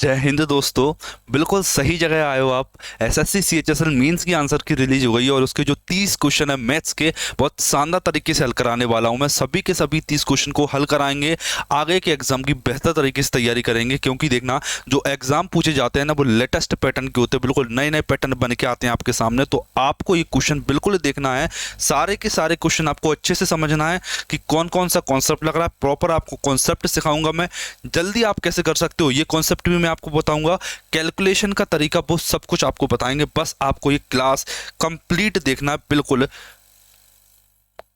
जय हिंद दोस्तों। बिल्कुल सही जगह आए हो आप। एसएससी सीएचएसएल मेंस की आंसर की रिलीज हो गई है और उसके जो 30 क्वेश्चन है मैथ्स के, बहुत शानदार तरीके से हल कराने वाला हूं मैं। सभी के सभी 30 क्वेश्चन को हल कराएंगे, आगे के एग्जाम की बेहतर तरीके से तैयारी करेंगे। क्योंकि देखना, जो एग्जाम पूछे जाते हैं ना, वो लेटेस्ट पैटर्न के होते हैं, बिल्कुल नए नए पैटर्न बन के आते हैं आपके सामने। तो आपको ये क्वेश्चन बिल्कुल देखना है, सारे के सारे क्वेश्चन आपको अच्छे से समझना है कि कौन कौन सा कॉन्सेप्ट लग रहा है। प्रॉपर आपको कॉन्सेप्ट सिखाऊंगा मैं, जल्दी आप कैसे कर सकते हो ये कॉन्सेप्ट भी मैं आपको बताऊंगा। कैलकुलेशन का तरीका, वो सब कुछ आपको बताएंगे। बस आपको ये क्लास कंप्लीट देखना है, बिल्कुल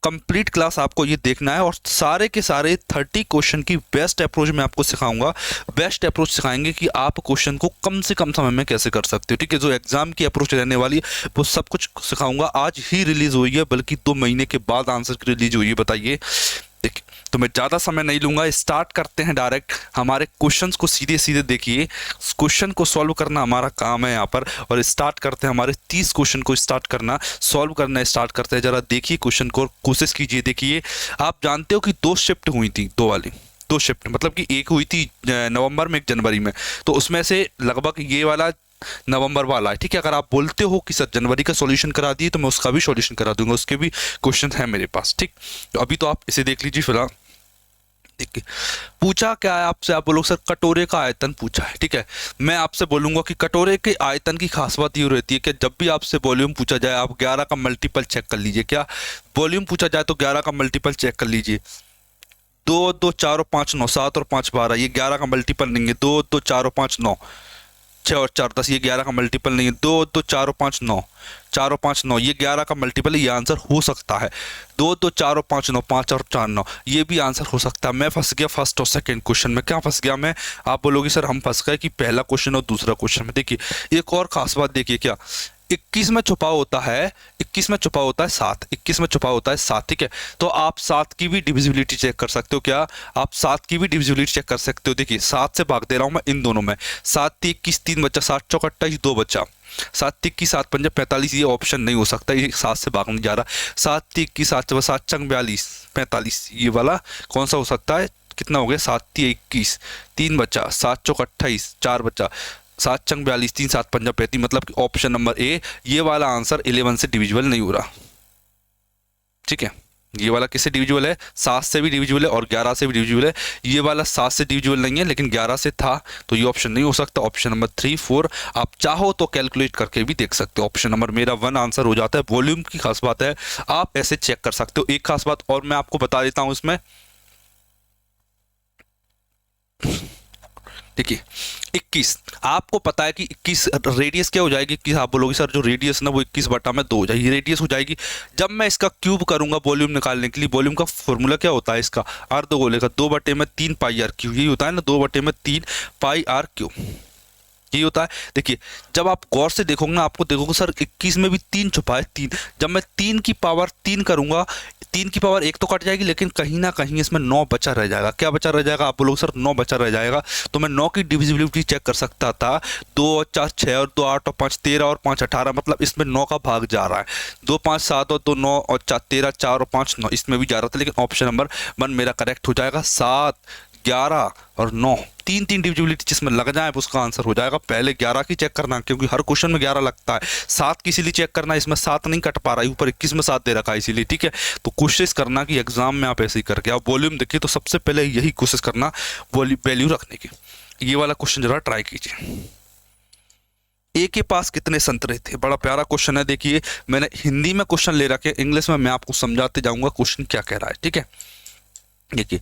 कंप्लीट क्लास आपको ये देखना है। और सारे के सारे 30 क्वेश्चन की बेस्ट अप्रोच मैं आपको सिखाऊंगा। बेस्ट अप्रोच सिखाएंगे कि आप क्वेश्चन को कम से कम समय में कैसे कर सकते हो। ठीक है, जो एग्जाम की अप्रोच रहने वाली है वो सब कुछ सिखाऊंगा। आज ही रिलीज हुई है, बल्कि 2 महीने के बाद आंसर की रिलीज हुई है। बताइए, देखिए, तो मैं ज़्यादा समय नहीं लूंगा, स्टार्ट करते हैं डायरेक्ट हमारे क्वेश्चंस को। सीधे सीधे देखिए, क्वेश्चन को सॉल्व करना हमारा काम है यहाँ पर। और स्टार्ट करते हैं हमारे 30 क्वेश्चन को स्टार्ट करना, सॉल्व करना स्टार्ट करते हैं। जरा देखिए क्वेश्चन को, कोशिश कीजिए। देखिए, आप जानते हो कि 2 शिफ्ट हुई थी, 2 वाली 2 शिफ्ट, मतलब कि एक हुई थी नवंबर में, एक जनवरी में। तो उसमें से लगभग ये वाला नवंबर वाला है। ठीक है, अगर आप बोलते हो कि सर जनवरी का सॉल्यूशन करा दिए, तो मैं उसका भी सॉल्यूशन करा दूंगा, उसके भी क्वेश्चन है मेरे पास। ठीक, तो अभी तो आप इसे देख लीजिए फिलहाल। देखिए, पूछा क्या है आपसे, आप बोलोगे सर कटोरे का आयतन पूछा है। ठीक है, मैं आपसे बोलूंगा कि कटोरे के आयतन की खास बात ये रहती है कि जब भी आपसे वॉल्यूम पूछा जाए, आप 11 का मल्टीपल चेक कर लीजिए। क्या वॉल्यूम पूछा जाए तो 11 का मल्टीपल चेक कर लीजिए। 2 2 4 और 5 9, 7 और 5 12, ये 11 का मल्टीपल नहीं है। 2 2 4 और 5 9, 6 और 4 10, ये 11 का मल्टीपल नहीं है। 2 2 4 और 5 9, 4 और 5 9, ये 11 का मल्टीपल है, ये आंसर हो सकता है। 2 2 4 और 5 9, 5 और 4 9, ये भी आंसर हो सकता है। मैं फंस गया फर्स्ट और सेकंड क्वेश्चन में। क्या फंस गया मैं? आप बोलोगे सर हम फंस गए कि पहला क्वेश्चन और दूसरा क्वेश्चन में। देखिए, एक और खास बात देखिए, क्या 21 में छुपा होता है, 21 में छुपा होता है 7, 21 में छुपा होता है 7। ठीक है, तो आप 7 की भी डिविजिबिलिटी चेक कर सकते हो। क्या आप 7 की भी डिविजिबिलिटी चेक कर सकते हो? देखिए, 7 से भाग दे रहा हूं मैं इन दोनों में। 7 3 21, 3 बच्चा, 7 चौक 28, 2 बच्चा। 7 21, 7 पंजा 45, ये ऑप्शन नहीं हो सकता, ये 7 से भाग नहीं जा रहा। 7 21, 7 चंग 42, 45, ये वाला कौन सा हो सकता है? कितना हो गया? 7 3 21, 3 बच्चा, 7 चौक 28, 4 बच्चा, 7 चंग 42, 3 7 पंजा 35, मतलब कि ऑप्शन नंबर ए, ये वाला आंसर 11 से डिविजिबल नहीं हो रहा। ठीक है, ये वाला किससे डिविजिबल है? 7 से भी डिविजिबल है और 11 से भी डिविजिबल है। ये वाला 7 से डिविजिबल नहीं है, लेकिन 11 से था, तो ये ऑप्शन नहीं हो सकता। ऑप्शन नंबर 3 4 आप चाहो तो कैलकुलेट करके भी देख सकते हो। ऑप्शन नंबर मेरा 1 आंसर हो जाता है। वॉल्यूम की खास बात है, आप ऐसे चेक कर सकते हो। एक खास बात और मैं आपको बता देता हूं इसमें। देखिए, 21 आपको पता है कि 21 रेडियस क्या हो जाएगी? 21 आप बोलोगे सर जो रेडियस ना वो 21 बटा में 2 हो जाएगी, रेडियस हो जाएगी। जब मैं इसका क्यूब करूंगा वॉल्यूम निकालने के लिए, वॉल्यूम का फॉर्मूला क्या होता है इसका? अर्धगोले का 2 बटे में 3 पाई आर क्यूब, यही होता है ना, 2 बटे में 3 पाई आर क्यूब, यही होता है। देखिए, जब आप गौर से देखोगे ना, आपको देखोगे सर 21 में भी 3 छुपा है, 3। जब मैं 3 की पावर 3 करूंगा, 3 की पावर 1 तो कट जाएगी, लेकिन कहीं ना कहीं इसमें 9 बचा रह जाएगा। क्या बचा रह जाएगा? आप बोलोगे सर 9 बचा रह जाएगा, तो मैं 9 की डिविजिबिलिटी चेक कर सकता था। 2 और 4 6 और 2 8 और 5 13 और 5 18, मतलब इसमें 9 का भाग जा रहा है। 2 5 7 और 2 9 और 4 13, 4 और 5 9, इसमें भी जा रहा था। लेकिन ऑप्शन नंबर 1 मेरा करेक्ट हो जाएगा। 7 11 और 9, 3 डिविजिबिलिटी जिसमें लग जाए उसका आंसर हो जाएगा। पहले 11 की चेक करना, क्योंकि हर क्वेश्चन में 11 लगता है। 7 की इसीलिए चेक करना, इसमें 7 नहीं कट पा रहा है, ऊपर 21 में 7 दे रखा है इसीलिए। ठीक है, तो कोशिश करना कि एग्जाम में आप ऐसे ही करके आप वॉल्यूम देखिए, तो सबसे पहले यही कोशिश करना वैल्यू रखने की। ये वाला क्वेश्चन जरा ट्राई कीजिए। ए के पास कितने संतरे थे? बड़ा प्यारा क्वेश्चन है। देखिए, मैंने हिंदी में क्वेश्चन ले रखे, इंग्लिश में मैं आपको समझाते जाऊंगा क्वेश्चन क्या कह रहा है। ठीक है, देखिए,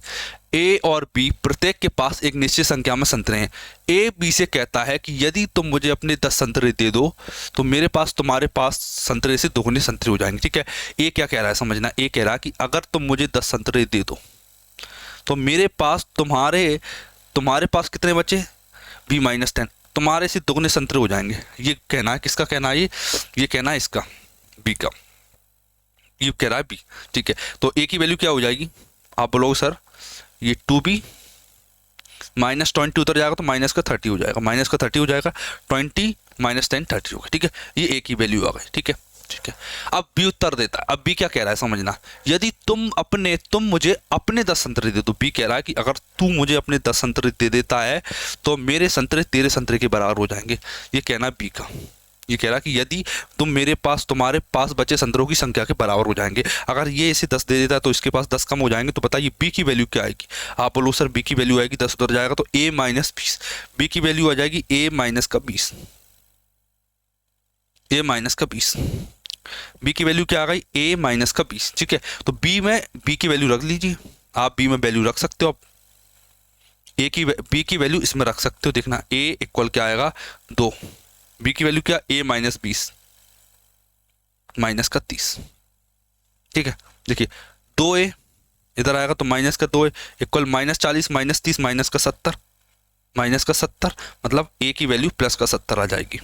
ए और बी प्रत्येक के पास एक निश्चित संख्या में संतरे हैं। ए बी से कहता है कि यदि तुम मुझे अपने 10 संतरे दे दो, तो मेरे पास तुम्हारे पास संतरे से दोगुने संतरे हो जाएंगे। ठीक है, ए क्या कह रहा है समझना। ए कह रहा है कि अगर तुम मुझे 10 संतरे दे दो, तो मेरे पास तुम्हारे पास कितने बचे? बी माइनस 10, तुम्हारे से दोगुने संतरे हो जाएंगे। ये कहना है, किसका कहना है? ये कहना है इसका, बी का। ये कह रहा है बी। ठीक है, तो ए की वैल्यू क्या हो जाएगी? आप बोलोगे सर ये 2b माइनस 20 उतर जाएगा, तो माइनस का 30 हो जाएगा, माइनस का 30 हो जाएगा, 20 माइनस 10 30 होगा। ठीक है, ये ए की वैल्यू आ गई। ठीक है, ठीक है, अब बी उत्तर देता है। अब बी क्या कह रहा है समझना, यदि तुम मुझे अपने 10 संतरे दे दो। बी कह रहा है कि अगर तू मुझे अपने 10 संतरे दे देता है तो मेरे संतरे तेरे संतरे के बराबर हो जाएंगे। ये कहना बी का। ये कह रहा है कि यदि तुम्हारे पास बचे संतरों की संख्या के बराबर हो जाएंगे। अगर ये इसे 10 दे देता है तो इसके पास 10 कम हो जाएंगे। तो बताइए बी की वैल्यू क्या आएगी। आप बोलो सर बी की वैल्यू आएगी 10 उधर जाएगा तो a माइनस 20। बी की वैल्यू आ जाएगी a माइनस का 20। a माइनस का 20। बी की वैल्यू क्या आ गई a माइनस का 20। ठीक है, तो बी में बी की वैल्यू रख लीजिए। आप बी में वैल्यू रख सकते हो। आप बी की वैल्यू इसमें रख सकते हो। देखना a इक्वल क्या आएगा 2। बी की वैल्यू क्या a माइनस 20 माइनस का 30। ठीक है, देखिए 2a इधर आएगा तो माइनस का 2a equal minus 40 minus 30 minus का 70। माइनस का 70 मतलब a की वैल्यू प्लस का 70 आ जाएगी।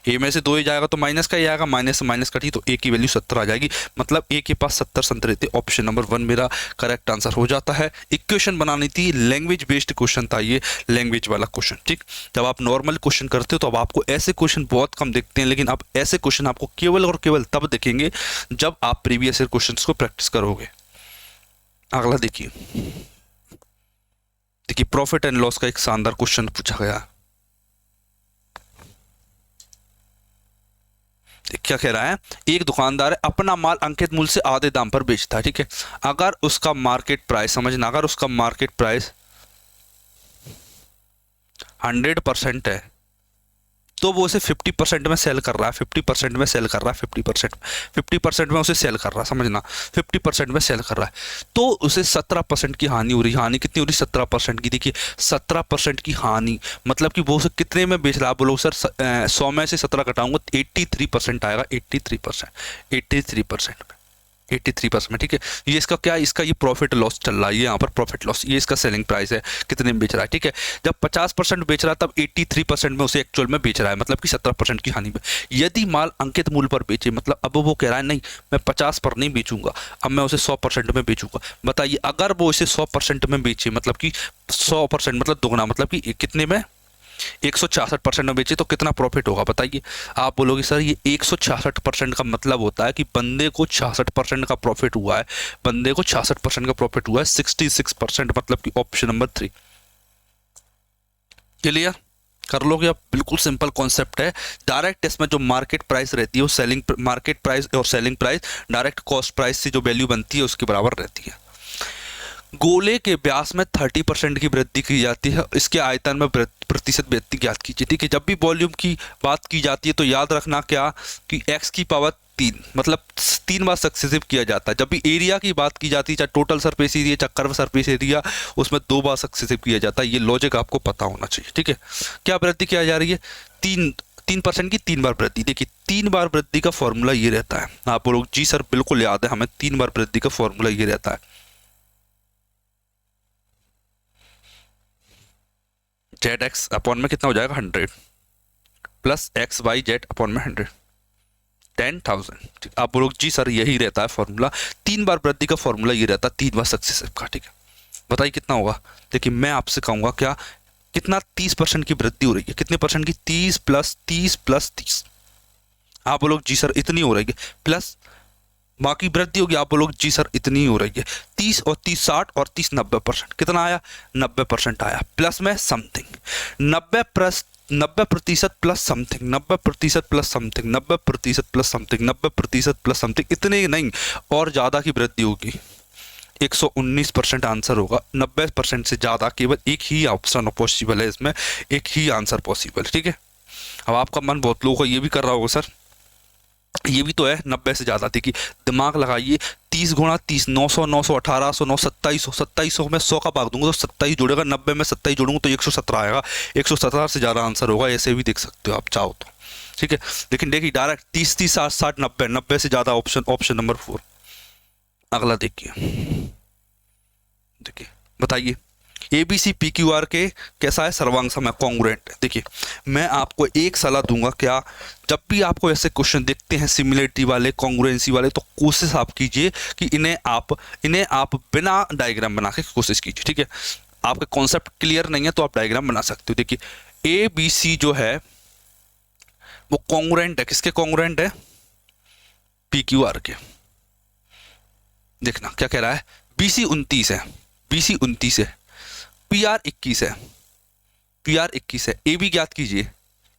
a में से 2a जाएगा तो माइनस का ही आएगा, माइनस से माइनस कटी तो a की वैल्यू 70 आ जाएगी। मतलब a के पास 70 संतरे थे। ऑप्शन नंबर 1 मेरा करेक्ट आंसर हो जाता है। इक्वेशन बनानी थी, लैंग्वेज बेस्ड क्वेश्चन था ये, लैंग्वेज वाला क्वेश्चन। ठीक, जब आप नॉर्मल क्वेश्चन करते हो तो अब आपको ऐसे क्वेश्चन बहुत कम दिखते हैं, लेकिन अब ऐसे क्वेश्चन आपको केवल और केवल तब दिखेंगे जब आप प्रीवियस ईयर क्वेश्चन को प्रैक्टिस करोगे। अगला देखिए, प्रॉफिट एंड लॉस का एक शानदार क्वेश्चन पूछा गया। क्या कह रहा है, एक दुकानदार है अपना माल अंकित मूल्य से आधे दाम पर बेचता है। ठीक है, अगर उसका मार्केट प्राइस, समझना, अगर उसका मार्केट प्राइस 100% है तो वो उसे 50% में सेल कर रहा है। 50% में सेल कर रहा है। 50% में उसे सेल कर रहा है, समझना, 50% में सेल कर रहा है तो उसे 17% की हानि हो रही है। हानि कितनी हो रही है 17% की। देखिए 17% की हानि मतलब कि वो उसे कितने में बेच रहा है। बोलो सर 100 में से 17 घटाऊंगा 83% आएगा। 83% में 83% में। ठीक है, ये इसका क्या है, इसका ये प्रॉफिट लॉस चल रहा है। ये यहाँ पर प्रॉफिट लॉस, ये इसका सेलिंग प्राइस है, कितने में बेच रहा है। ठीक है, जब 50% बेच रहा है तब 83% में उसे एक्चुअल में बेच रहा है, मतलब कि 17% की हानि में। यदि माल अंकित मूल्य पर बेचे, मतलब अब वो कह रहा है नहीं मैं 50 पर नहीं बेचूंगा, अब मैं उसे 100% में बेचूंगा। बताइए अगर वो इसे 100% में बेचे, मतलब कि 100% मतलब दुगना, मतलब कि कितने में 166% में बेचे तो कितना प्रॉफिट होगा बताइए। आप बोलोगे सर ये 166% का मतलब होता है कि बंदे को 66% का प्रॉफिट हुआ है। बंदे को 66% का प्रॉफिट हुआ है। 66% मतलब कि ऑप्शन नंबर 3 क्लियर कर लोगे आप। बिल्कुल सिंपल कॉन्सेप्ट है। डायरेक्ट इसमें जो मार्केट प्राइस रहती है वो सेलिंग मार्केट प्राइस और selling price direct cost price से जो वैल्यू बनती है उसके बराबर रहती है। गोले के व्यास में 30% की वृद्धि की जाती है, इसके आयतन में प्रतिशत वृद्धि ज्ञात कीजिए। ठीक है, जब भी वॉल्यूम की बात की जाती है तो याद रखना क्या कि x की पावर 3 मतलब 3 बार सक्सेसिव किया जाता है। जब भी एरिया की बात की जाती है, चाहे टोटल सरफेस एरिया चाहे कर्व सरफेस एरिया, उसमें 2 बार सक्सेसिव किया जाता है। ये लॉजिक आपको पता होना चाहिए। ठीक है, क्या वृद्धि किया जा रही है 3% की 3 बार वृद्धि। देखिए 3 बार वृद्धि का फॉर्मूला ये रहता है। आप लोग जी सर बिल्कुल याद है हमें, 3 बार वृद्धि का फॉर्मूला ये रहता है। जेड एक्स अपॉन में कितना हो जाएगा 100 plus x y z upon में 100 10,000। आप बोलोगे जी सर यही रहता है फॉर्मूला। 3 बार वृद्धि का फॉर्मूला ये रहता है, 3 बार सक्सेसिव का। ठीक है, बताइए कितना होगा। देखिए मैं आपसे कहूंगा क्या कितना 30% की वृद्धि हो रही है। कितने परसेंट की 30 प्लस 30 प्लस 30। आप बोलोगे जी सर इतनी हो रही है, प्लस बाकी वृद्धि होगी। आप बोलोगे जी सर इतनी ही हो रही है। 30 और 30 60 और 30 90%। कितना आया 90% आया, प्लस में something 90% plus something 90% plus something 90% plus something 90% plus something, इतने ही नहीं और ज़्यादा की वृद्धि होगी। 119% आंसर होगा। 90% से ज़्यादा केवल एक ही ऑप्शन पॉसिबल है इसमें, एक ही आंसर पॉसिबल। ठीक है, अब आपका मन बहुत लोगों को ये भी कर रहा होगा सर ये भी तो है 90 से ज़्यादा। देखिए दिमाग लगाइए, 30 गुणा 30 900 900 1800 9 2700 2700 में 100 का भाग दूंगा तो 27 जुड़ेगा। 90 में 27 जोड़ूंगा तो 117 आएगा। 117 से ज़्यादा आंसर होगा। ऐसे भी देख सकते हो आप चाहो तो। ठीक है, लेकिन देखिए डायरेक्ट 30 30 60 60 90 90 से ज़्यादा ऑप्शन नंबर 4। अगला देखिए बताइए ABC PQR के कैसा है सर्वांग समय कॉन्ग्रुएंट। देखिए मैं आपको एक सलाह दूंगा, क्या जब भी आपको ऐसे क्वेश्चन देखते हैं सिमिलरिटी वाले कॉन्ग्रुएंसी वाले तो कोशिश आप कीजिए कि इन्हें आप बिना डायग्राम बना के कोशिश कीजिए। ठीक है, आपका कॉन्सेप्ट क्लियर नहीं है तो आप डायग्राम बना सकते हो। देखिए ABC जो है वो कॉन्ग्रुएंट है, किसके कॉन्ग्रुएंट है पी क्यू आर के। देखना क्या कह रहा है, बीसी 29 है, बीसी 29 है, पी आर 21 है, पी आर 21 है, ए बी ज्ञात कीजिए,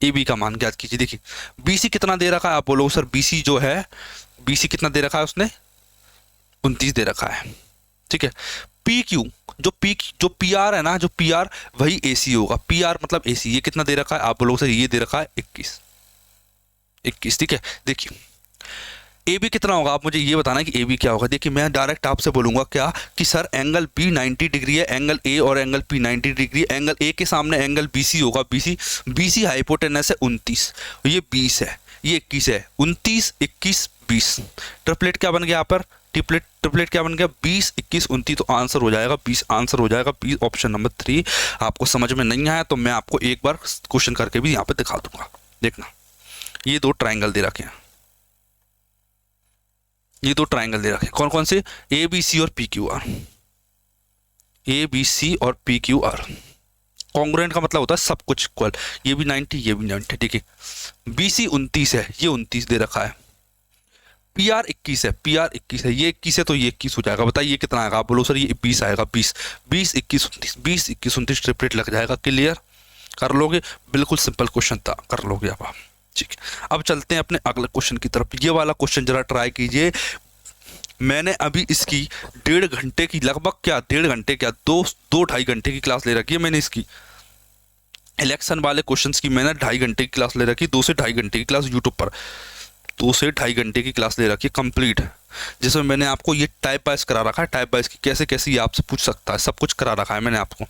ए बी का मान ज्ञात कीजिए। देखिए बीसी कितना दे रखा है, आप बोलोगे सर बीसी जो है, बीसी कितना दे रखा है उसने, 29 दे रखा है, ठीक है। पी क्यू जो पी आर है ना, जो पी आर वही ए सी होगा, पी आर मतलब ए सी, ये कितना दे रखा है, आप बोलोगे सर ये दे रखा है 21, ठीक है। देखिए ए बी कितना होगा, आप मुझे ये बताना है कि ए बी क्या होगा। देखिए मैं डायरेक्ट आपसे बोलूंगा क्या कि सर एंगल बी 90 डिग्री है, एंगल ए और angle P 90 degree, angle A के सामने एंगल बी सी होगा, बी सी हाइपोटेनस है 29, ये 20 है, ये 21 है, 29 21 20, ट्रिपलेट क्या बन गया यहाँ पर, ट्रिपलेट क्या बन गया, 20 21 29, तो आंसर हो जाएगा 20, आंसर हो जाएगा 20, ऑप्शन नंबर 3। आपको समझ में नहीं आया तो मैं आपको एक बार क्वेश्चन करके भी यहाँ पे दिखा दूंगा। देखना ये दो ट्राइंगल दे रखे हैं, ये दो ट्राइंगल दे रखे हैं, कौन कौन से, ए बी सी और P Q R, A B C और पी क्यू आर। कॉन्ग्रुएंट का मतलब होता है सब कुछ इक्वल, ये भी 90 ये भी 90, ठीक है। बी सी 29 है, ये 29 दे रखा है, पी आर 21 है, पी आर 21 है, ये 21 है तो ये 21 हो जाएगा। बताइए कितना आएगा, आप बोलो सर ये 20 आएगा, 20 20 21 29, 20 21 29 ट्रिपलेट लग जाएगा। क्लियर कर लोगे, बिल्कुल सिंपल क्वेश्चन था, कर लोगे अब आप, ठीक है। अब चलते हैं अपने अगले क्वेश्चन की तरफ। ये वाला क्वेश्चन जरा ट्राई कीजिए, मैंने अभी इसकी 1.5 घंटे की, लगभग क्या 1.5 घंटे क्या, 2-2.5 घंटे की क्लास ले रखी है मैंने इसकी। इलेक्शन वाले क्वेश्चंस की मैंने 2.5 घंटे की क्लास ले रखी, 2 से 2.5 घंटे की क्लास यूट्यूब पर, 2 से 2.5 घंटे की क्लास ले रखी है कंप्लीट, जिसमें मैंने आपको ये टाइप वाइज करा रखा है, टाइप वाइज की कैसे कैसे ये आपसे पूछ सकता है, सब कुछ करा रखा है मैंने आपको।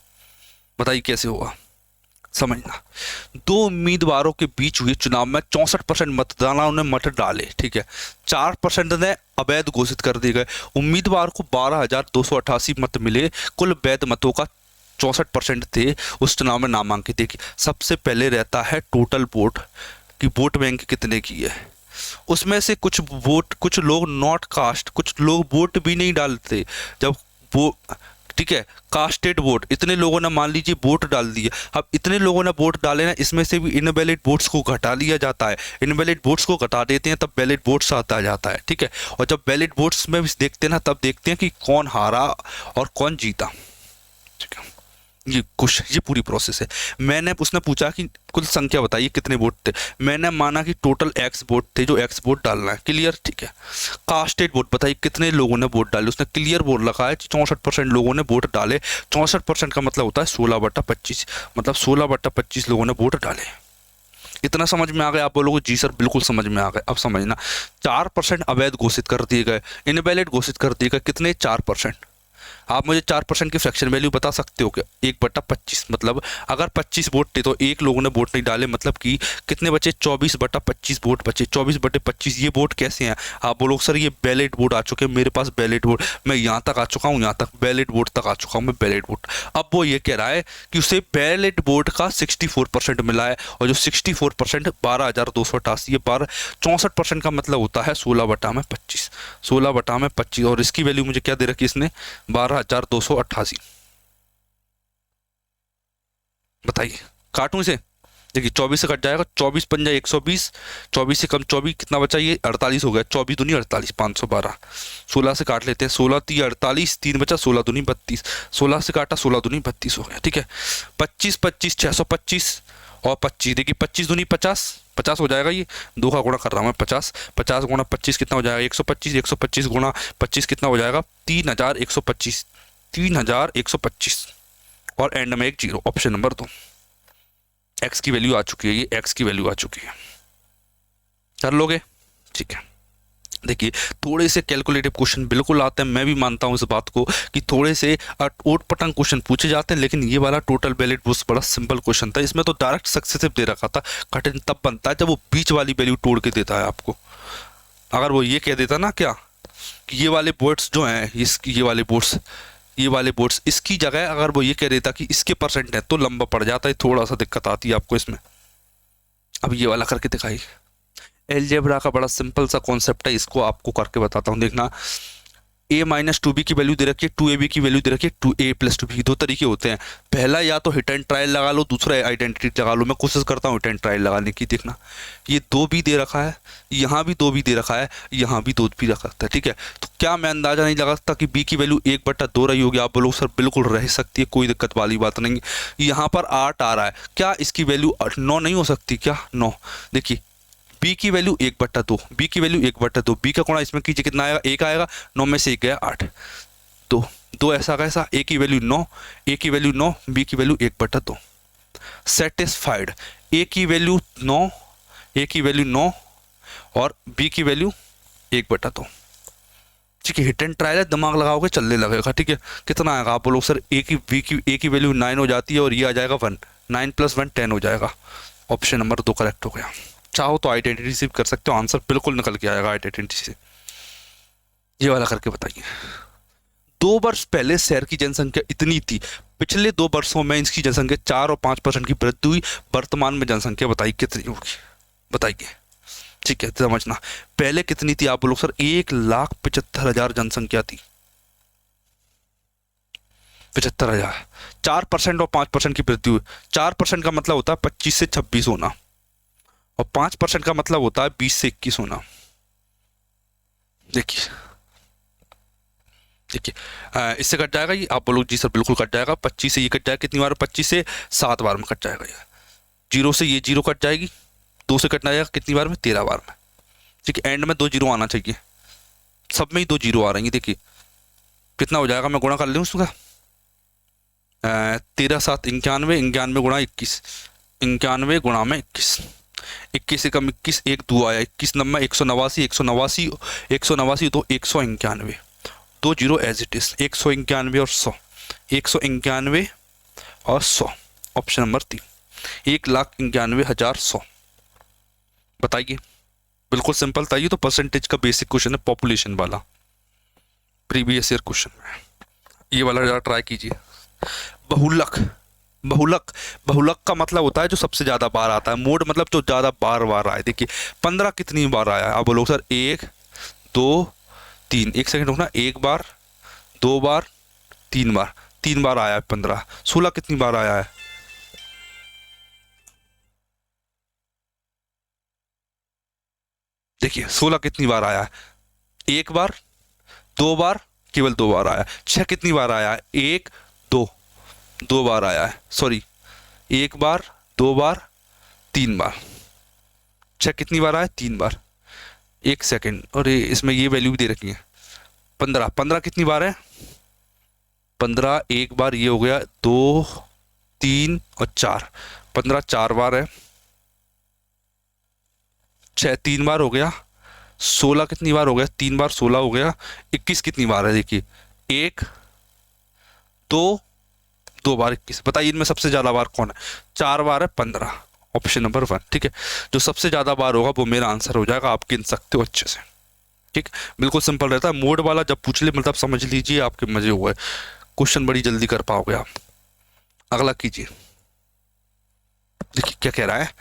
बताइए कैसे होगा, समझना। 2 उम्मीदवारों के बीच हुए चुनाव में 64% मतदाताओं ने मत डाले, ठीक है, 4% ने अवैध घोषित कर दिए गए। उम्मीदवार को 12,288 मत मिले, कुल वैध मतों का 64% थे उस चुनाव में नामांकित। देखिए सबसे पहले रहता है टोटल वोट कि वोट बैंक कितने की है, उसमें से कुछ वोट, कुछ लोग नॉट कास्ट, कुछ लोग वोट भी नहीं डालते जब वो, ठीक है, कास्टेड वोट, इतने लोगों ने मान लीजिए वोट डाल दिए। अब इतने लोगों ने वोट डाले ना, इसमें से भी इनवैलिड वोट्स को घटा लिया जाता है, इनवैलिड वोट्स को घटा देते हैं तब वैलिड वोट्स आता जाता है, ठीक है। और जब वैलिड वोट्स में भी देखते हैं ना, तब देखते हैं कि कौन हारा और कौन जीता, ठीक है। ये कुछ ये पूरी प्रोसेस है। मैंने उसने पूछा कि कुल संख्या बताइए कितने वोट थे, मैंने माना कि टोटल एक्स वोट थे जो एक्स वोट डालना है। क्लियर, ठीक है। कास्टेड वोट बताइए कितने लोगों ने वोट डाले, उसने क्लियर बोल रखा है 64% लोगों ने वोट डाले। 64% का मतलब होता है 16/25, मतलब 16/25 लोगों ने वोट डाले। इतना समझ में आ गया, आप बोलोगे जी सर बिल्कुल समझ में आ गया। अब समझना, 4% अवैध घोषित कर दिए गए, इनवैलिड घोषित कर दिए गए, कितने, 4%। आप मुझे 4% की फ्रैक्शन वैल्यू बता सकते हो क्या, 1/25, मतलब अगर 25 वोट थे तो एक लोगों ने वोट नहीं डाले, मतलब कि कितने बचे, 24/25 वोट बचे। 24/25 ये वोट कैसे हैं, आप बोलोगे सर ये बैलेट वोट आ चुके हैं, मेरे पास बैलेट वोट, मैं यहाँ तक आ चुका हूँ, यहाँ तक बैलेट वोट तक आ चुका हूँ मैं, बैलेट वोट। अब वो ये कह रहा है कि उसे बैलेट वोट का 64% मिला है, और जो 64% 12,288 है, 64% का मतलब होता है 16/25, 16/25, और इसकी वैल्यू मुझे क्या दे रखी है इसने, 12,288। बताइए काटूं इसे, देखिए 24 से कट जाएगा, 24 पंजा 120, 24 से कम 24 कितना बचा, ये 48 हो गया, 24 दूनी 48, 512। 16 से काट लेते हैं, 16 3 48, 3 बचा, 16 दूनी 32, 16 से काटा 16 दूनी 32 हो गया, ठीक है। 25 25 625 और 25, देखिए 25 दूनी 50, 50 हो जाएगा, ये 2 का गुणा कर रहा हूँ मैं, 50 50 गुणा 25 कितना हो जाएगा, 125, 125 गुणा 25 कितना हो जाएगा, 3125, 3125, और एंड में एक 0, ऑप्शन नंबर 2। एक्स की वैल्यू आ चुकी है, ये एक्स की वैल्यू आ चुकी है, कर लोगे, ठीक है। देखिए थोड़े से कैलकुलेटिव क्वेश्चन बिल्कुल आते हैं, मैं भी मानता हूँ इस बात को कि थोड़े से ओट पटंग क्वेश्चन पूछे जाते हैं, लेकिन ये वाला टोटल बैलेट वो बड़ा सिंपल क्वेश्चन था, इसमें तो डायरेक्ट सक्सेसिव दे रखा था। कठिन तब बनता है जब वो बीच वाली वैल्यू तोड़ के देता है आपको। अगर वो ये कह देता ना क्या कि ये वाले बोर्ड्स जो हैं, ये वाले बोर्ड्स इसकी जगह अगर वो ये कह देता कि इसके परसेंट है, तो लंबा पड़ जाता है, थोड़ा सा दिक्कत आती है आपको इसमें। अब ये वाला करके दिखाइए, एलजेब्रा का बड़ा सिंपल सा कॉन्सेप्ट है, इसको आपको करके बताता हूँ, देखना। a माइनस टू बी की वैल्यू दे रखी है, 2ab की वैल्यू दे रखी है, 2a प्लस 2b। दो तरीके होते हैं, पहला या तो हिट एंड ट्रायल लगा लो, दूसरा आइडेंटिटी लगा लो। मैं कोशिश करता हूँ हिट एंड ट्रायल लगाने की। देखना ये 2b दे रखा है, यहाँ भी 2b दे रखा है, यहाँ भी 2b रखा है, ठीक है। तो क्या मैं अंदाजा नहीं लगा सकता कि b की वैल्यू 1/2 रही होगी? आप बोलो सर बिल्कुल रह सकती है, कोई दिक्कत वाली बात नहीं। यहाँ पर 8 आ रहा है, क्या इसकी वैल्यू 9 नहीं हो सकती क्या? 9। देखिए b की वैल्यू 1/2, b की वैल्यू 1/2, b का गुणा इसमें कीजिए, कितना आएगा? 1 आएगा, 9 में से 1 गया 8, तो 2 ऐसा कैसा? a की वैल्यू 9, a की वैल्यू 9, b की वैल्यू 1/2। सेटिस्फाइड, a की वैल्यू 9, a की वैल्यू 9 और b की वैल्यू 1/2। ठीक है, हिट एंड ट्रायल है, दिमाग लगाओगे चलने लगेगा। ठीक है, कितना आएगा? आप बोलो सर a की वैल्यू 9 हो जाती है और ये आ जाएगा 1, 9 + 1 10 हो जाएगा। ऑप्शन नंबर 2 करेक्ट हो गया। चाहो तो आइडेंटिटी से कर सकते हो, आंसर बिल्कुल निकल के आएगा आइडेंटिटी से। ये वाला करके बताइए। 2 वर्ष पहले शहर की जनसंख्या इतनी थी, पिछले 2 वर्षों में इसकी जनसंख्या 4 और 5% की वृद्धि हुई, वर्तमान में जनसंख्या बताइए कितनी होगी? बताइए। ठीक है, समझना पहले कितनी थी? आप बोलो सर 1,75,000 जनसंख्या थी। 75,000, 4% और 5% की वृद्धि हुई। 4% का मतलब होता है 25 से 26 होना और 5% का मतलब होता है 20 से 21 होना। देखिए इससे कट जाएगा ये, आप बोलो जी सर बिल्कुल कट जाएगा। 25 से ये कट जाएगा कितनी बार? 25 से 7 बार में कट जाएगा ये। 0 से ये 0 कट जाएगी, 2 से कटना जाएगा कितनी बार में? 13 बार में। ठीक है, एंड में 2 0 आना चाहिए, सब में ही 2 0 आ रही है। देखिए कितना हो जाएगा, मैं गुणा कर लूँ उसका। 13 7 91, 91 गुणा 21, 91 गुणा में 21, 21 से कम 21, 1 2 आया, 21 नंबर 189, 189 189 तो 191, 2 0 एज इट इज, 191 और 100, 191 और 100। Option number 3, 1,91,100। बताइए, बिल्कुल सिंपल था ये तो। परसेंटेज का बेसिक क्वेश्चन है, पॉपुलेशन वाला, प्रीवियस ईयर क्वेश्चन में। ये वाला जरा ट्राई कीजिए। बहुलक, बहुलक का मतलब होता है जो सबसे ज्यादा बार आता है। मोड मतलब जो ज्यादा बार आए। देखिए 15 कितनी बार आया है? आप बोलो सर 1 2 3, 1 सेकंड रुकना, 1 बार 2 बार 3 बार, 3 बार आया है 15। 16 कितनी बार आया है? देखिए 16 कितनी बार आया है? 1 बार 2 बार, केवल 2 बार आया। 6 कितनी बार आया है? 1 2, 2 बार आया है। सॉरी, 1 बार 2 बार 3 बार। 6 कितनी बार आया? 3 बार। 1 सेकंड, और इसमें ये वैल्यू भी दे रखी है। 15 कितनी बार है? 15 1 बार, ये हो गया 2 3 और 4, 15 4 बार है। 6 3 बार हो गया। 16 कितनी बार हो गया? 3 बार, 16 हो गया। 21 कितनी बार है? देखिए 1 2 बार 21। बताइए इनमें सबसे ज्यादा बार कौन है? 4 बार है, 15। Option number 1। ठीक है, जो सबसे ज्यादा बार होगा वो मेरा आंसर हो जाएगा। आप गिन सकते हो अच्छे से। ठीक, बिल्कुल सिंपल रहता है। मोड वाला जब पूछ ले मतलब समझ लीजिए आपके मजे हुए, क्वेश्चन बड़ी जल्दी कर पाओगे आप। अगला कीजिए। देखिए क्या कह रहा है।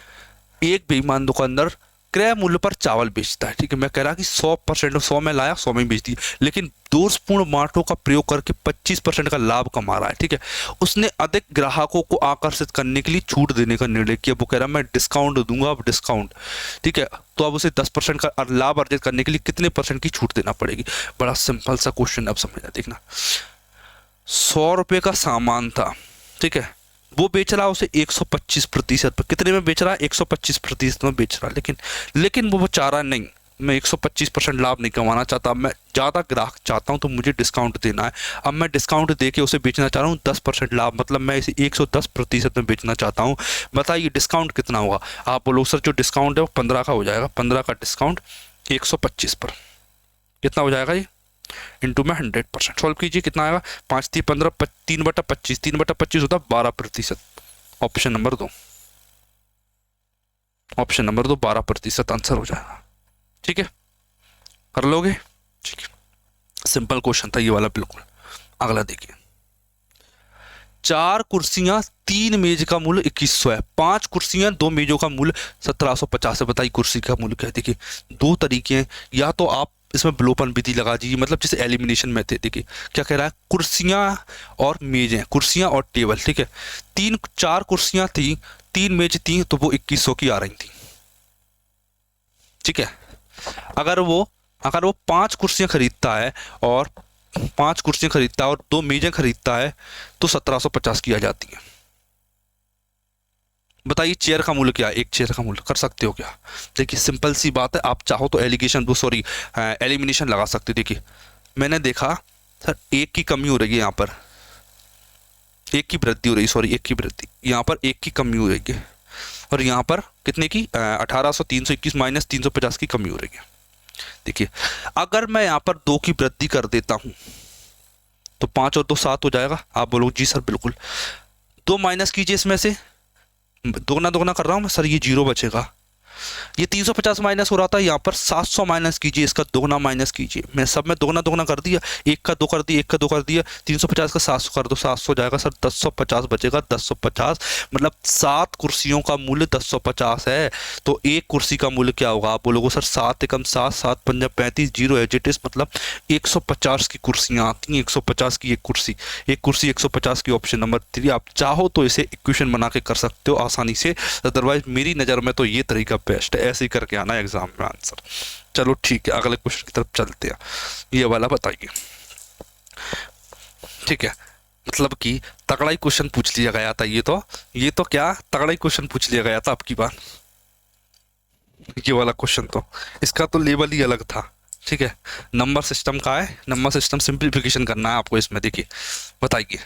एक बेईमान दुकानदार क्रय मूल्य पर चावल बेचता है। ठीक है, मैं कह रहा कि 100% 100 में लाया, 100 में बेच दी, लेकिन दोषपूर्ण बांटों का प्रयोग करके 25% का लाभ कमा रहा है। ठीक है, उसने अधिक ग्राहकों को आकर्षित करने के लिए छूट देने का निर्णय किया। वो कह रहा मैं डिस्काउंट दूंगा, अब डिस्काउंट। ठीक है, तो अब उसे 10% का लाभ अर्जित करने के लिए कितने % की छूट देना पड़ेगी? बड़ा सिंपल सा क्वेश्चन, अब समझना। देखना 100 रुपये का सामान था। ठीक है, वो बेच रहा उसे 125% पर। कितने में बेच रहा है? 125% में बेच रहा। लेकिन वो चाह रहा नहीं, मैं 125% लाभ नहीं कमाना चाहता, मैं ज़्यादा ग्राहक चाहता हूं, तो मुझे डिस्काउंट देना है। अब मैं डिस्काउंट दे के उसे बेचना चाह रहा हूँ 10% लाभ, मतलब मैं इसे 110% में बेचना चाहता हूँ। बताइए डिस्काउंट कितना होगा? आप बोलो सर जो डिस्काउंट है वो 15 का हो जाएगा। 15 का डिस्काउंट 125 पर कितना हो जाएगा? ये इंटू में 100%। सॉल्व कीजिए, कितना आएगा? 5 3 15, 3/25, 3/25 होता 12%। Option number 2, option number 2 12% answer हो जाएगा। ठीक है, कर लोगे? ठीक है, सिंपल क्वेश्चन था ये वाला बिल्कुल। अगला देखिए। 4 कुर्सियां 3 मेज का मूल्य 2100 है। 5 कुर्सियां 2 मेजों का मूल्य 1750 है। बताइए कुर्सी का मूल्य क्या है? देखिए 2 तरीके हैं, या तो आप इसमें विलोपन विधि लगा दीजिए, मतलब जैसे एलिमिनेशन मेथड। देखिए क्या कह रहा है, कुर्सियां और मेजें, कुर्सियां और टेबल, ठीक है, तीन चार कुर्सियां थी, तीन मेज थी, तो वो 2100 की आ रही थी, ठीक है। अगर वो अगर वो पांच कुर्सियां खरीदता है और पांच कुर्सियां खरीदता है और दो मेजें खरीदता है तो 1750 की आ जाती है। बताइए चेयर का मूल्य क्या है, एक चेयर का मूल्य कर सकते हो क्या? देखिए सिंपल सी बात है, आप चाहो तो एलिगेशन वो सॉरी एलिमिनेशन लगा सकते हो। देखिए मैंने देखा सर एक की कमी हो रही है यहाँ पर, एक की वृद्धि हो रही है, सॉरी एक की वृद्धि, यहाँ पर एक की कमी हो रही है, और यहाँ पर कितने की 1800 321 माइनस 350 की कमी हो रही है। देखिए अगर मैं यहाँ पर दो की वृद्धि कर देता हूँ तो 5 और 2 7 हो जाएगा। आप बोलो जी सर बिल्कुल, दो माइनस कीजिए इसमें से, दोगुना दोगुना कर रहा हूँ मैं सर, ये जीरो बचेगा। ये 350 माइनस हो रहा था, यहाँ पर 700 माइनस कीजिए, इसका दोगुना माइनस कीजिए, मैं सब में दोगुना दोगुना कर दिया, एक का दो कर दिया, एक का दो कर दिया, 350 का 700 कर दो, 700 जाएगा सर, 1050 बचेगा, 1050 मतलब 7 कुर्सियों का मूल्य 1050 है। तो एक कुर्सी का मूल्य क्या होगा? आप बोलोगे सर 7 एकम 7, 7 पंजा 35, जीरो एजिटिस, मतलब 150 की कुर्सियाँ आती हैं, 150 की एक कुर्सी 150 की। ऑप्शन नंबर 3, आप चाहो तो इसे इक्वेशन बना के कर सकते हो आसानी से, अदरवाइज मेरी नज़र में तो ये तरीका बेस्ट है, ऐसे ही करके आना एग्जाम में आंसर। चलो ठीक है, अगले क्वेश्चन की तरफ चलते हैं। ये वाला बताइए, ठीक है, मतलब कि तगड़ा ही क्वेश्चन पूछ लिया गया था, ये तो क्या तगड़ा ही क्वेश्चन पूछ लिया गया था आपकी बार। ये वाला क्वेश्चन तो इसका तो लेवल ही अलग था, ठीक है। नंबर सिस्टम का है, नंबर सिस्टम सिंप्लीफिकेशन करना है आपको इसमें। देखिए बताइए,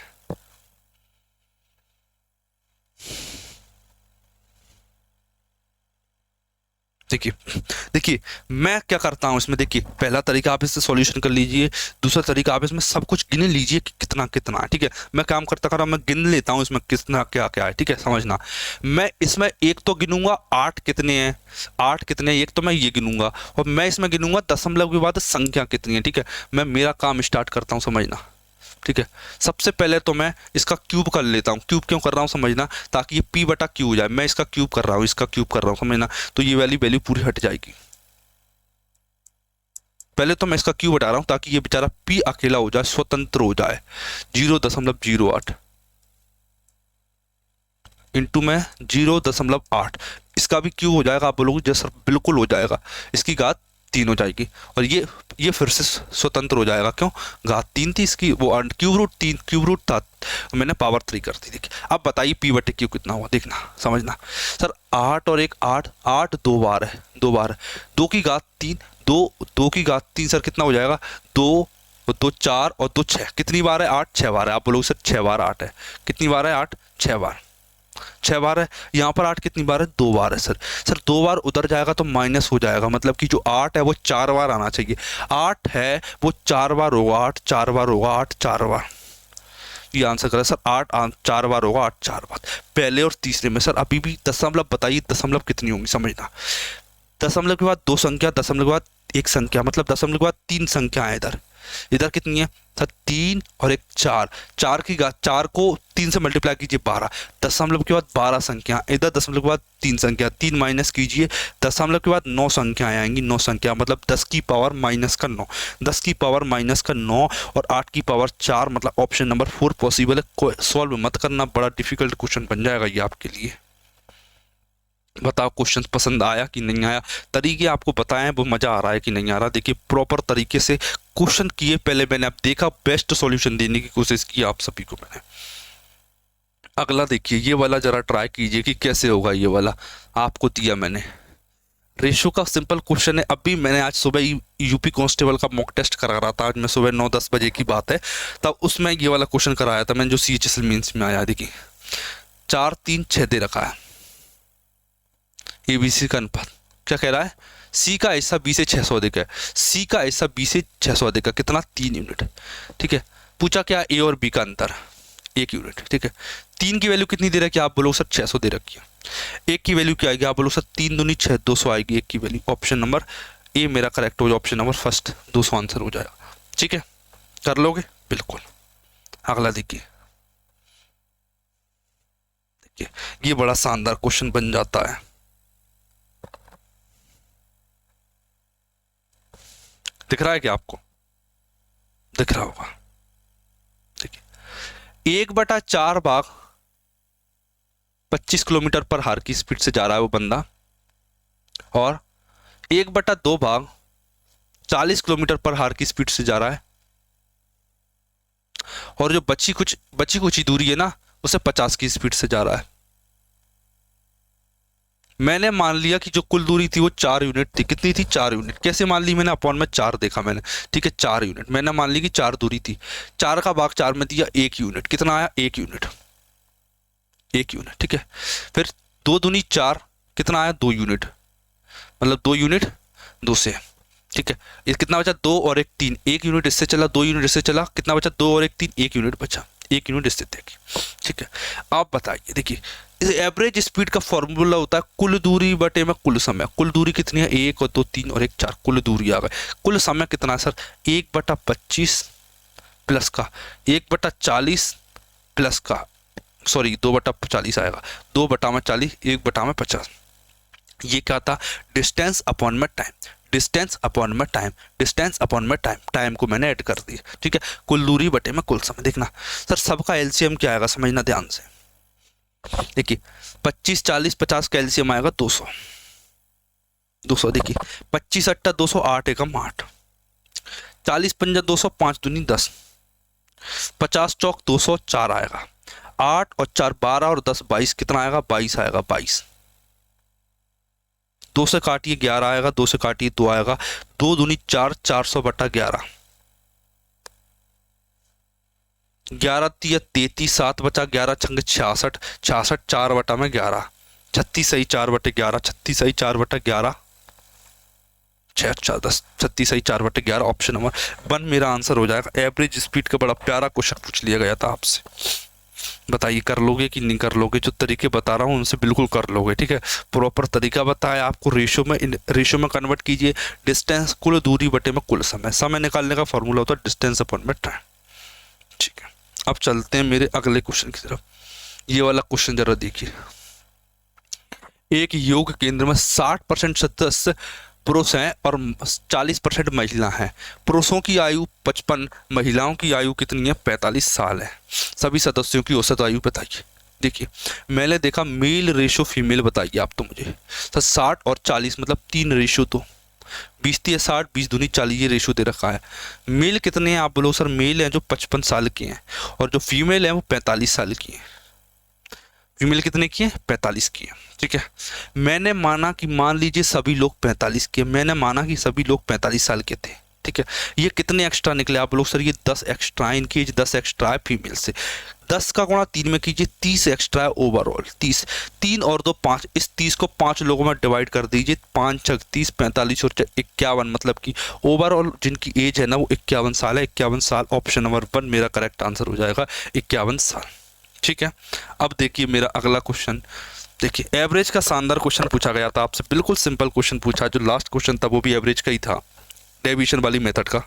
देखिए देखिए मैं क्या करता हूँ इसमें। देखिए पहला तरीका आप इससे सॉल्यूशन कर लीजिए, दूसरा तरीका आप इसमें सब कुछ गिन लीजिए कि कितना कितना है, ठीक है। मैं काम करता कर रहा हूँ, मैं गिन लेता हूँ इसमें कितना क्या क्या है, ठीक है, समझना। मैं इसमें एक तो गिनूंगा 8 कितने हैं, 8 कितने हैं, एक तो मैं ये गिनूंगा, और मैं इसमें गिनूंगा दशमलव के बाद संख्या कितनी है, ठीक है। मैं मेरा काम स्टार्ट करता हूँ, समझना, ठीक है। सबसे पहले तो मैं इसका क्यूब कर लेता हूँ। क्यूब क्यों कर रहा हूँ समझना, ताकि ये p बटा क्यू हो जाए। मैं इसका क्यूब कर रहा हूँ, इसका क्यूब कर रहा हूँ, समझना, तो ये वाली वैल्यू पूरी हट जाएगी। पहले तो मैं इसका क्यूब हटा रहा हूँ ताकि ये बेचारा p अकेला हो जाए, स्वतंत्र हो जाए। 0.08 इंटू में 0.8, इसका भी क्यूब हो जाएगा। आप बोलोगे जैसा बिल्कुल हो जाएगा, इसकी घात 3 हो जाएगी, और ये फिर से स्वतंत्र हो जाएगा। क्यों? घात 3 थी इसकी, वो क्यूब रूट 3 क्यूब रूट था, मैंने पावर 3 कर दी। देखिए अब बताइए p बटे क्यू कितना हुआ, देखना समझना। सर 8 और एक 8, 8 दो बार है, दो बार है, 2 की घात 3, 2 की घात 3 सर कितना हो जाएगा? 2 2 4 और 2 6, कितनी बार है? 8 6 बार है। आप बोलोगे सर 6 बार 8 है, कितनी बार है? 8 6 बार, 6 बार है। यहाँ पर 8 कितनी बार है? 2 बार है सर। सर 2 बार उधर जाएगा तो माइनस हो जाएगा, मतलब कि जो 8 है वो 4 बार आना चाहिए। 8 है वो 4 बार होगा, 8 4 बार होगा, 8 4 बार, ये आंसर करें सर। 8 4 बार होगा, 8 4 बार। पहले और तीसरे में सर अभी भी दशमलव बताइए, दशमलव कितनी होंगी समझना। दशमलव के बाद दो संख्या, दशमलव के बाद एक संख्या, मतलब दशमलव के बाद 3 संख्या है इधर। इधर कितनी है सर? 3 और एक 4, 4 की घात 4 को 3 से मल्टीप्लाई कीजिए 12, दशमलव के बाद 12 संख्या, इधर दशमलव के बाद 3 संख्या, 3 माइनस कीजिए, दशमलव के बाद 9 संख्याएं आएंगी, 9 संख्या मतलब 10 की पावर माइनस का 9, 10 की पावर माइनस का 9 और 8 की पावर 4, मतलब ऑप्शन नंबर 4 पॉसिबल है। सॉल्व मत करना, बड़ा डिफिकल्ट क्वेश्चन बन जाएगा ये आपके लिए। बताओ क्वेश्चन पसंद आया कि नहीं आया, तरीके आपको बताएं वो मज़ा आ रहा है कि नहीं आ रहा। देखिए प्रॉपर तरीके से क्वेश्चन किए, पहले मैंने अब देखा, बेस्ट सॉल्यूशन देने की कोशिश की आप सभी को मैंने। अगला देखिए, ये वाला जरा ट्राई कीजिए कि कैसे होगा। ये वाला आपको दिया मैंने, रेशो का सिंपल क्वेश्चन है। अभी मैंने आज सुबह यूपी कांस्टेबल का मॉक टेस्ट करा रहा था, आज मैं सुबह 9-10 बजे की बात है, तब उसमें ये वाला क्वेश्चन कराया था मैंने, जो CHSL मेंस में आया। देखिए 4 3 6 दे रखा है, ABC का अनुपात क्या कह रहा है? C का हिस्सा B से 600 अधिक है, C का हिस्सा B से 600 अधिक है, कितना? 3 यूनिट, ठीक है। पूछा क्या? A और B का अंतर 1 यूनिट, ठीक है। 3 की वैल्यू कितनी दे रखी है? आप बोलो सर 600 दे रखी है। 1 की वैल्यू क्या आएगी? आप बोलो सर 3 दूनी 6, 200 आएगी 1 की वैल्यू। ऑप्शन नंबर ए मेरा करेक्ट हो जाए, ऑप्शन नंबर फर्स्ट 200 आंसर हो जाएगा, ठीक है। कर लोगे? बिल्कुल। अगला देखिए, देखिए ये बड़ा शानदार क्वेश्चन बन जाता है। दिख रहा है क्या आपको? दिख रहा होगा। देखिए 1/4 भाग 25 किलोमीटर पर हार की स्पीड से जा रहा है वो बंदा, और 1/2 भाग 40 किलोमीटर पर हार की स्पीड से जा रहा है, और जो बची कुछ ही दूरी है ना, उसे 50 की स्पीड से जा रहा है। मैंने मान लिया कि जो कुल दूरी थी वो 4 यूनिट थी। कितनी थी? 4 यूनिट। कैसे मान ली मैंने? अपॉन में 4 देखा मैंने, ठीक है, 4 यूनिट मैंने मान ली कि 4 दूरी थी। 4 का भाग 4 में दिया 1 यूनिट। कितना आया? 1 यूनिट, 1 यूनिट, ठीक है। फिर 2 दूनी 4, कितना आया? 2 यूनिट, मतलब 2 यूनिट 2 से, ठीक है। ये कितना बचा? 2 और 1 3, 1 यूनिट इससे चला, 2 यूनिट इससे चला, कितना बचा? 2 और 1 3, 1 यूनिट बचा, 1 यूनिट इससे देखिए, ठीक है। आप बताइए, देखिए एवरेज स्पीड का फॉर्मूला होता है कुल दूरी बटे में कुल समय। कुल दूरी कितनी है? 1 और 2 3 और 1 4, कुल दूरी आ गई। कुल समय कितना है सर? 1/25 प्लस का 1/40 प्लस का, सॉरी 2/40 आएगा, 2/40 1/50। ये क्या था? डिस्टेंस अपॉन में टाइम, डिस्टेंस अपॉन में टाइम, डिस्टेंस अपॉन में टाइम, टाइम को मैंने ऐड कर दिया, ठीक है। कुल दूरी बटे में कुल समय। देखना सर सबका एलसीएम क्या आएगा, समझना ध्यान से। देखिए 25 40 50 का एलसीएम आएगा 200, 200। देखिए 25 8 200, 8 एकम 8, 40 पंजा 200, 5 दूनी 10, 50 चौक 200, 4 आएगा, 8 और 4 12 और 10 22, कितना आएगा? 22 आएगा, 22। 2 से काटिए 11 आएगा, 2 से काटिए 2 आएगा, 2 दूनी 4, 400/11, 11 तिया 33, 7 बचा, 11 छंग 66, 66 4/11, 36 सही 4/11, 36 सही 4/11, 6 4 10, 36 सही 4/11। ऑप्शन नंबर 1 मेरा आंसर हो जाएगा। एवरेज स्पीड का बड़ा प्यारा क्वेश्चन पूछ लिया गया था आपसे। बताइए कर लोगे कि नहीं कर लोगे? जो तरीके बता रहा हूँ उनसे बिल्कुल कर लोगे, ठीक है। प्रॉपर तरीका बताया आपको। रेशो में कन्वर्ट कीजिए। डिस्टेंस कुल दूरी बटे में कुल समय, समय निकालने का फॉर्मूला होता है डिस्टेंस अपॉन में टाइम, ठीक है। अब चलते हैं मेरे अगले क्वेश्चन की तरफ। ये वाला क्वेश्चन जरा देखिए। एक योग केंद्र में 60% सदस्य पुरुष हैं और 40% महिला हैं। पुरुषों की आयु 55, महिलाओं की आयु कितनी है? 45 साल है। सभी सदस्यों की औसत आयु बताइए। देखिए मैंने देखा मेल रेशो फीमेल बताइए आप तो मुझे। तो 60 और 40 मतलब 3 रेशो, तो 20 3 60, 20 दूनी 40, ये रेशो दे रखा है। मेल कितने हैं आप बोलो? सर मेल हैं जो 55 साल के हैं, और जो फीमेल है वो 45 साल की है। फीमेल कितने की है? 45 की है, ठीक है। मैंने माना कि मान लीजिए सभी लोग 45 के, मैंने माना कि सभी लोग 45 साल के थे, ठीक है। ये कितने एक्स्ट्रा निकले आप लोग? सर ये 10 एक्स्ट्रा है, इनकी एज 10 एक्स्ट्रा है फीमेल से। 10 का गुणा 3 में कीजिए, 30 एक्स्ट्रा है ओवरऑल। 30, 3 और 2 5, इस 30 को 5 लोगों में डिवाइड कर दीजिए। 5 6 30, 45 और 51, मतलब कि ओवरऑल जिनकी एज है ना वो 51 साल है। 51 साल ऑप्शन नंबर 1 मेरा करेक्ट आंसर हो जाएगा, 51 साल, ठीक है। अब देखिए मेरा अगला क्वेश्चन। देखिए एवरेज का शानदार क्वेश्चन पूछा गया था आपसे, बिल्कुल सिंपल क्वेश्चन पूछा। जो लास्ट क्वेश्चन था वो भी एवरेज का ही था, डेविएशन वाली मेथड का।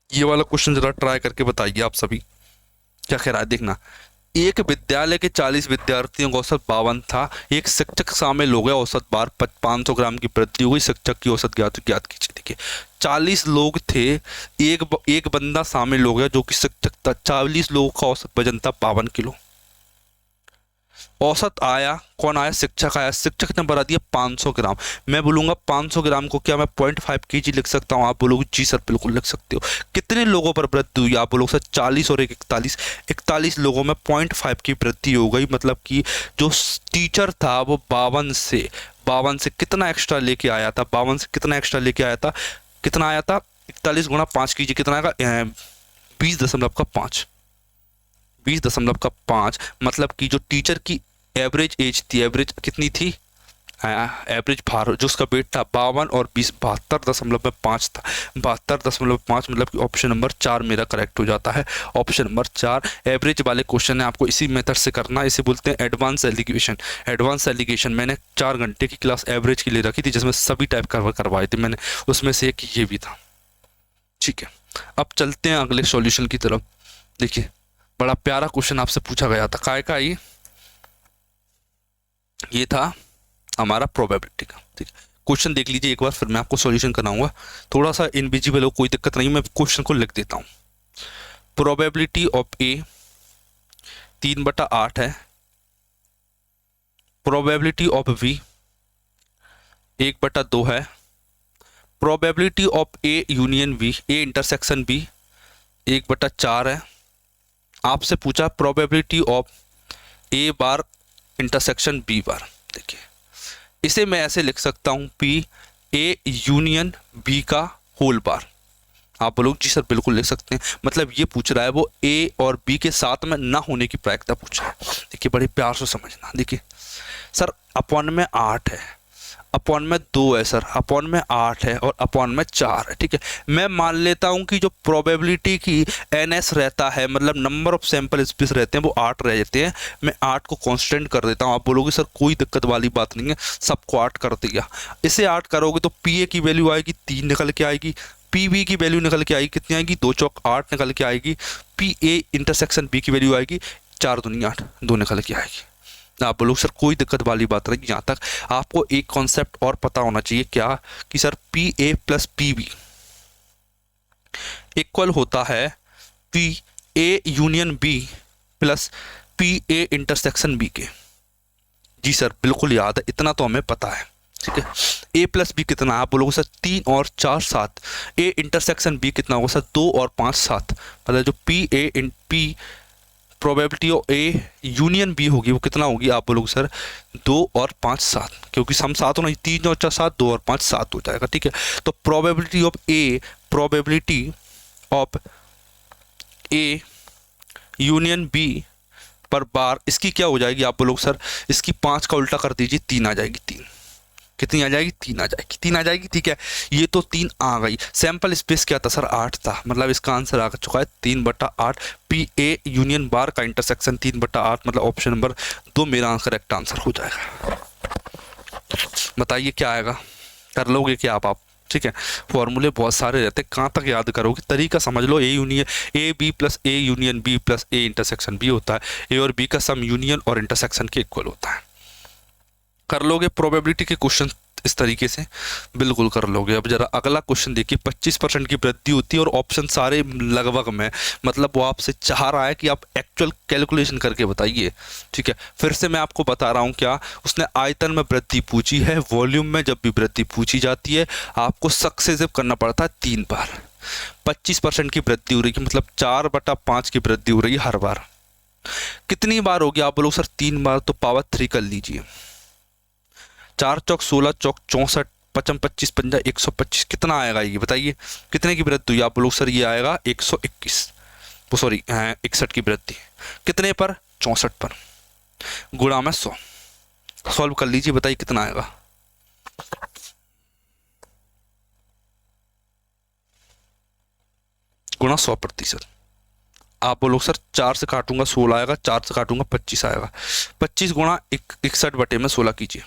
ये वाला क्वेश्चन जरा ट्राई करके बताइए आप सभी क्या कह रहा है। देखना, एक विद्यालय के 40 विद्यार्थियों का औसत 52 था। एक शिक्षक शामिल हो गया, औसत बार 500 ग्राम की वृद्धि हो गई। शिक्षक की औसत ज्ञात कीजिए। देखिए 40 लोग थे, एक बंदा शामिल हो गया जो कि शिक्षक था। 40 लोगों का औसत वजन था 52 किलो। औसत आया, कौन आया? शिक्षक आया। शिक्षक ने बढ़ा दिया 500 ग्राम। मैं बोलूंगा 500 ग्राम को क्या मैं 0.5 kg लिख सकता हूँ? आप बोलोगे जी सर बिल्कुल लिख सकते हो। कितने लोगों पर वृद्धि हुई? आप बोलोगे सर 40 और 41, 41 लोगों में 0.5 की वृद्धि हो गई। मतलब कि जो टीचर था वो 52 से कितना एक्स्ट्रा लेके आया था? 52 से कितना एक्स्ट्रा लेके आया था? कितना आया था? 41 गुणा 5 कीजिए, कितना आएगा? 20.5, 20.5, मतलब कि जो टीचर की एवरेज एज थी, एवरेज कितनी थी? एवरेज भार जो उसका वेट था 52 और 20, 72.5 था। 72.5 मतलब कि ऑप्शन नंबर 4 मेरा करेक्ट हो जाता है। ऑप्शन नंबर 4 एवरेज वाले क्वेश्चन है, आपको इसी मेथड से करना है। इसे बोलते हैं एडवांस एलिगेशन। एडवांस एलिगेशन मैंने 4 घंटे की क्लास एवरेज के लिए रखी थी, जिसमें सभी टाइप करवाए थे मैंने, उसमें से एक ये भी था, ठीक है। अब चलते हैं अगले सॉल्यूशन की तरफ। देखिए बड़ा प्यारा क्वेश्चन आपसे पूछा गया था, काय का ये था हमारा प्रोबेबिलिटी का। ठीक है, क्वेश्चन देख लीजिए एक बार, फिर मैं आपको सॉल्यूशन कराऊंगा। थोड़ा सा इनविजिबल हो, कोई दिक्कत नहीं, मैं क्वेश्चन को लिख देता हूँ। प्रोबेबिलिटी ऑफ ए 3/8 है। प्रोबेबिलिटी ऑफ बी 1/2 है। Probability of A union B, A intersection B 1/4 है। आपसे पूछा probability of A bar intersection B bar. देखिए इसे मैं ऐसे लिख सकता हूँ, पी ए यूनियन बी का होल बार। आप बोलोगे जी सर बिल्कुल लिख सकते हैं, मतलब ये पूछ रहा है वो ए और बी के साथ में ना होने की प्रायिकता पूछ रहा है। देखिए बड़े प्यार से समझना। देखिए सर अपॉन में 8 है, अपॉन में 2 है सर, अपॉन में 8 है और अपॉन में 4 है। ठीक है, मैं मान लेता हूं कि जो प्रोबेबिलिटी की एनएस रहता है, मतलब नंबर ऑफ सैंपल स्पेस रहते हैं, वो 8 रह जाते हैं। मैं 8 को कांस्टेंट कर देता हूं। आप बोलोगे सर कोई दिक्कत वाली बात नहीं है, सबको 8 कर दिया। इसे 8 करोगे तो पी ए की वैल्यू आएगी 3 निकल के आएगी, पी बी की वैल्यू निकल के आएगी कितनी आएगी 2 चौक 8 निकल के आएगी, पी ए इंटरसेक्शन बी की वैल्यू आएगी 4 दूनी 8 2 निकल के आएगी। आप बोलोगे सर कोई दिक्कत वाली बात नहीं। यहाँ तक आपको एक कॉन्सेप्ट और पता होना चाहिए, क्या कि sir P A plus P B equal होता है P A union B plus P A intersection B के। जी सर बिल्कुल याद है, इतना तो हमें पता है। ठीक है, ए प्लस बी कितना, आप बोलोगे सर 3 और 4 7। ए इंटरसेक्शन बी कितना होगा सर 2 और 5 7। मतलब जो पी ए इन P probability of A union B होगी वो कितना होगी, आप बोलोगे सर 2 और 5 7, क्योंकि सम 7 होना, 3 और 4 7, 2 और 5 7 हो जाएगा। ठीक है, तो probability of A union B पर बार इसकी क्या हो जाएगी, आप बोलोगे सर इसकी 5 का उल्टा कर दीजिए, 3 आ जाएगी। 3 कितनी आ जाएगी, 3 आ जाएगी, 3 आ जाएगी। ठीक है, ये तो 3 आ गई। सैंपल स्पेस क्या था सर 8 था, मतलब इसका आंसर आ चुका है 3/8। पी ए यूनियन बार का इंटरसेक्शन 3/8, मतलब ऑप्शन नंबर 2 मेरा करेक्ट आंसर हो जाएगा। बताइए क्या आएगा, कर लोगे क्या आप? ठीक है, फॉर्मूले बहुत सारे रहते हैं, कहाँ तक याद करोगे, तरीका समझ लो। A B plus A union B plus A intersection B होता है। ए और बी का सम यूनियन और इंटरसेक्शन के इक्वल होता है। कर लोगे प्रोबेबिलिटी के क्वेश्चन इस तरीके से, बिल्कुल कर लोगे। अब जरा अगला क्वेश्चन देखिए, 25% की वृद्धि होती है और ऑप्शन सारे लगभग में, मतलब वो आपसे चाह रहा है कि आप एक्चुअल कैलकुलेशन करके बताइए। ठीक है, फिर से मैं आपको बता रहा हूँ, क्या उसने आयतन में वृद्धि पूछी है, वॉल्यूम में जब भी वृद्धि पूछी जाती है आपको सक्सेसिव करना पड़ता है 3 बार। 25% की वृद्धि हो रही है, मतलब 4/5 की वृद्धि हो रही है हर बार। कितनी बार होगी, आप बोलो सर 3 बार, तो पावर 3 कर लीजिए। 4 चौक 16 चौक 64 55 25 50 125, कितना आएगा ये बताइए, कितने की वृद्धि हुई? आप लोग सर ये आएगा 121, वो सॉरी 61 की वृद्धि। कितने पर? 64 पर, गुणा में 100। सॉल्व कर लीजिए, बताइए कितना आएगा। गुणा 100%। आप बोलो सर 4 से काटूंगा 16 आएगा, 4 से काटूंगा 25 आएगा। 25 गुणा 61 बटे में 16 कीजिए।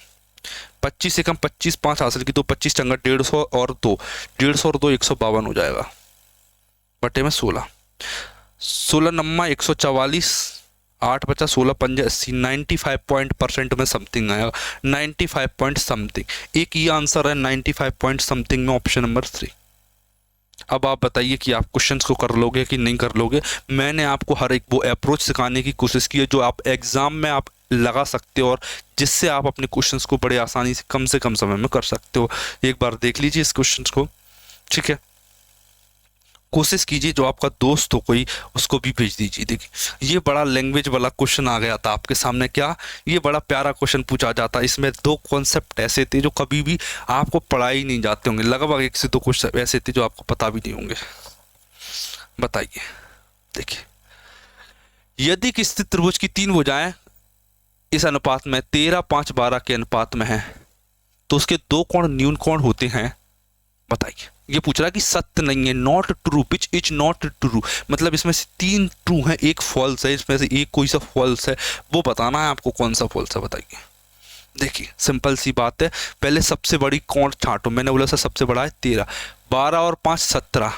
25 से कम 25 5 हासिल की तो 25 चंगा 150 और 2 150 और 2 152 हो जाएगा बटे में 16। 16 नम्मा 144, 8 बचा 16 पंजे 80, 95% में समथिंग आएगा। 95 पॉइंट समथिंग, एक ये आंसर है 95 पॉइंट समथिंग में ऑप्शन नंबर 3। अब आप बताइए कि आप क्वेश्चंस को कर लोगे कि नहीं कर लोगे। मैंने आपको हर एक वो अप्रोच सिखाने की कोशिश की है जो आप एग्जाम में आप लगा सकते हो और जिससे आप अपने क्वेश्चंस को बड़े आसानी से कम समय में कर सकते हो। एक बार देख लीजिए इस क्वेश्चंस को। ठीक है, कोशिश कीजिए जो आपका दोस्त हो कोई, उसको भी भेज दीजिए। देखिए ये बड़ा लैंग्वेज वाला क्वेश्चन आ गया था आपके सामने, क्या ये बड़ा प्यारा क्वेश्चन पूछा जाता है। इसमें 2 कॉन्सेप्ट ऐसे थे जो कभी भी आपको पढ़ाई नहीं जाते होंगे, लगभग 1 से 2 क्वेश्चन ऐसे थे जो आपको पता भी नहीं होंगे। बताइए, देखिए यदि किसी त्रिभुज की 3 भुजाएं इस अनुपात में 13 5 12 के अनुपात में है तो उसके 2 कोण न्यून कोण होते हैं। बताइए, ये पूछ रहा है कि सत्य नहीं है, not true, which is not true, मतलब इसमें से 3 ट्रू है 1 फॉल्स है, इसमें से एक कोई सा फॉल्स है, वो बताना है आपको कौन सा फॉल्स है। बताइए, देखिए सिंपल सी बात है, पहले सबसे बड़ी कोण छांटो। मैंने बोला सर सबसे बड़ा है 13, 12 और 5 17,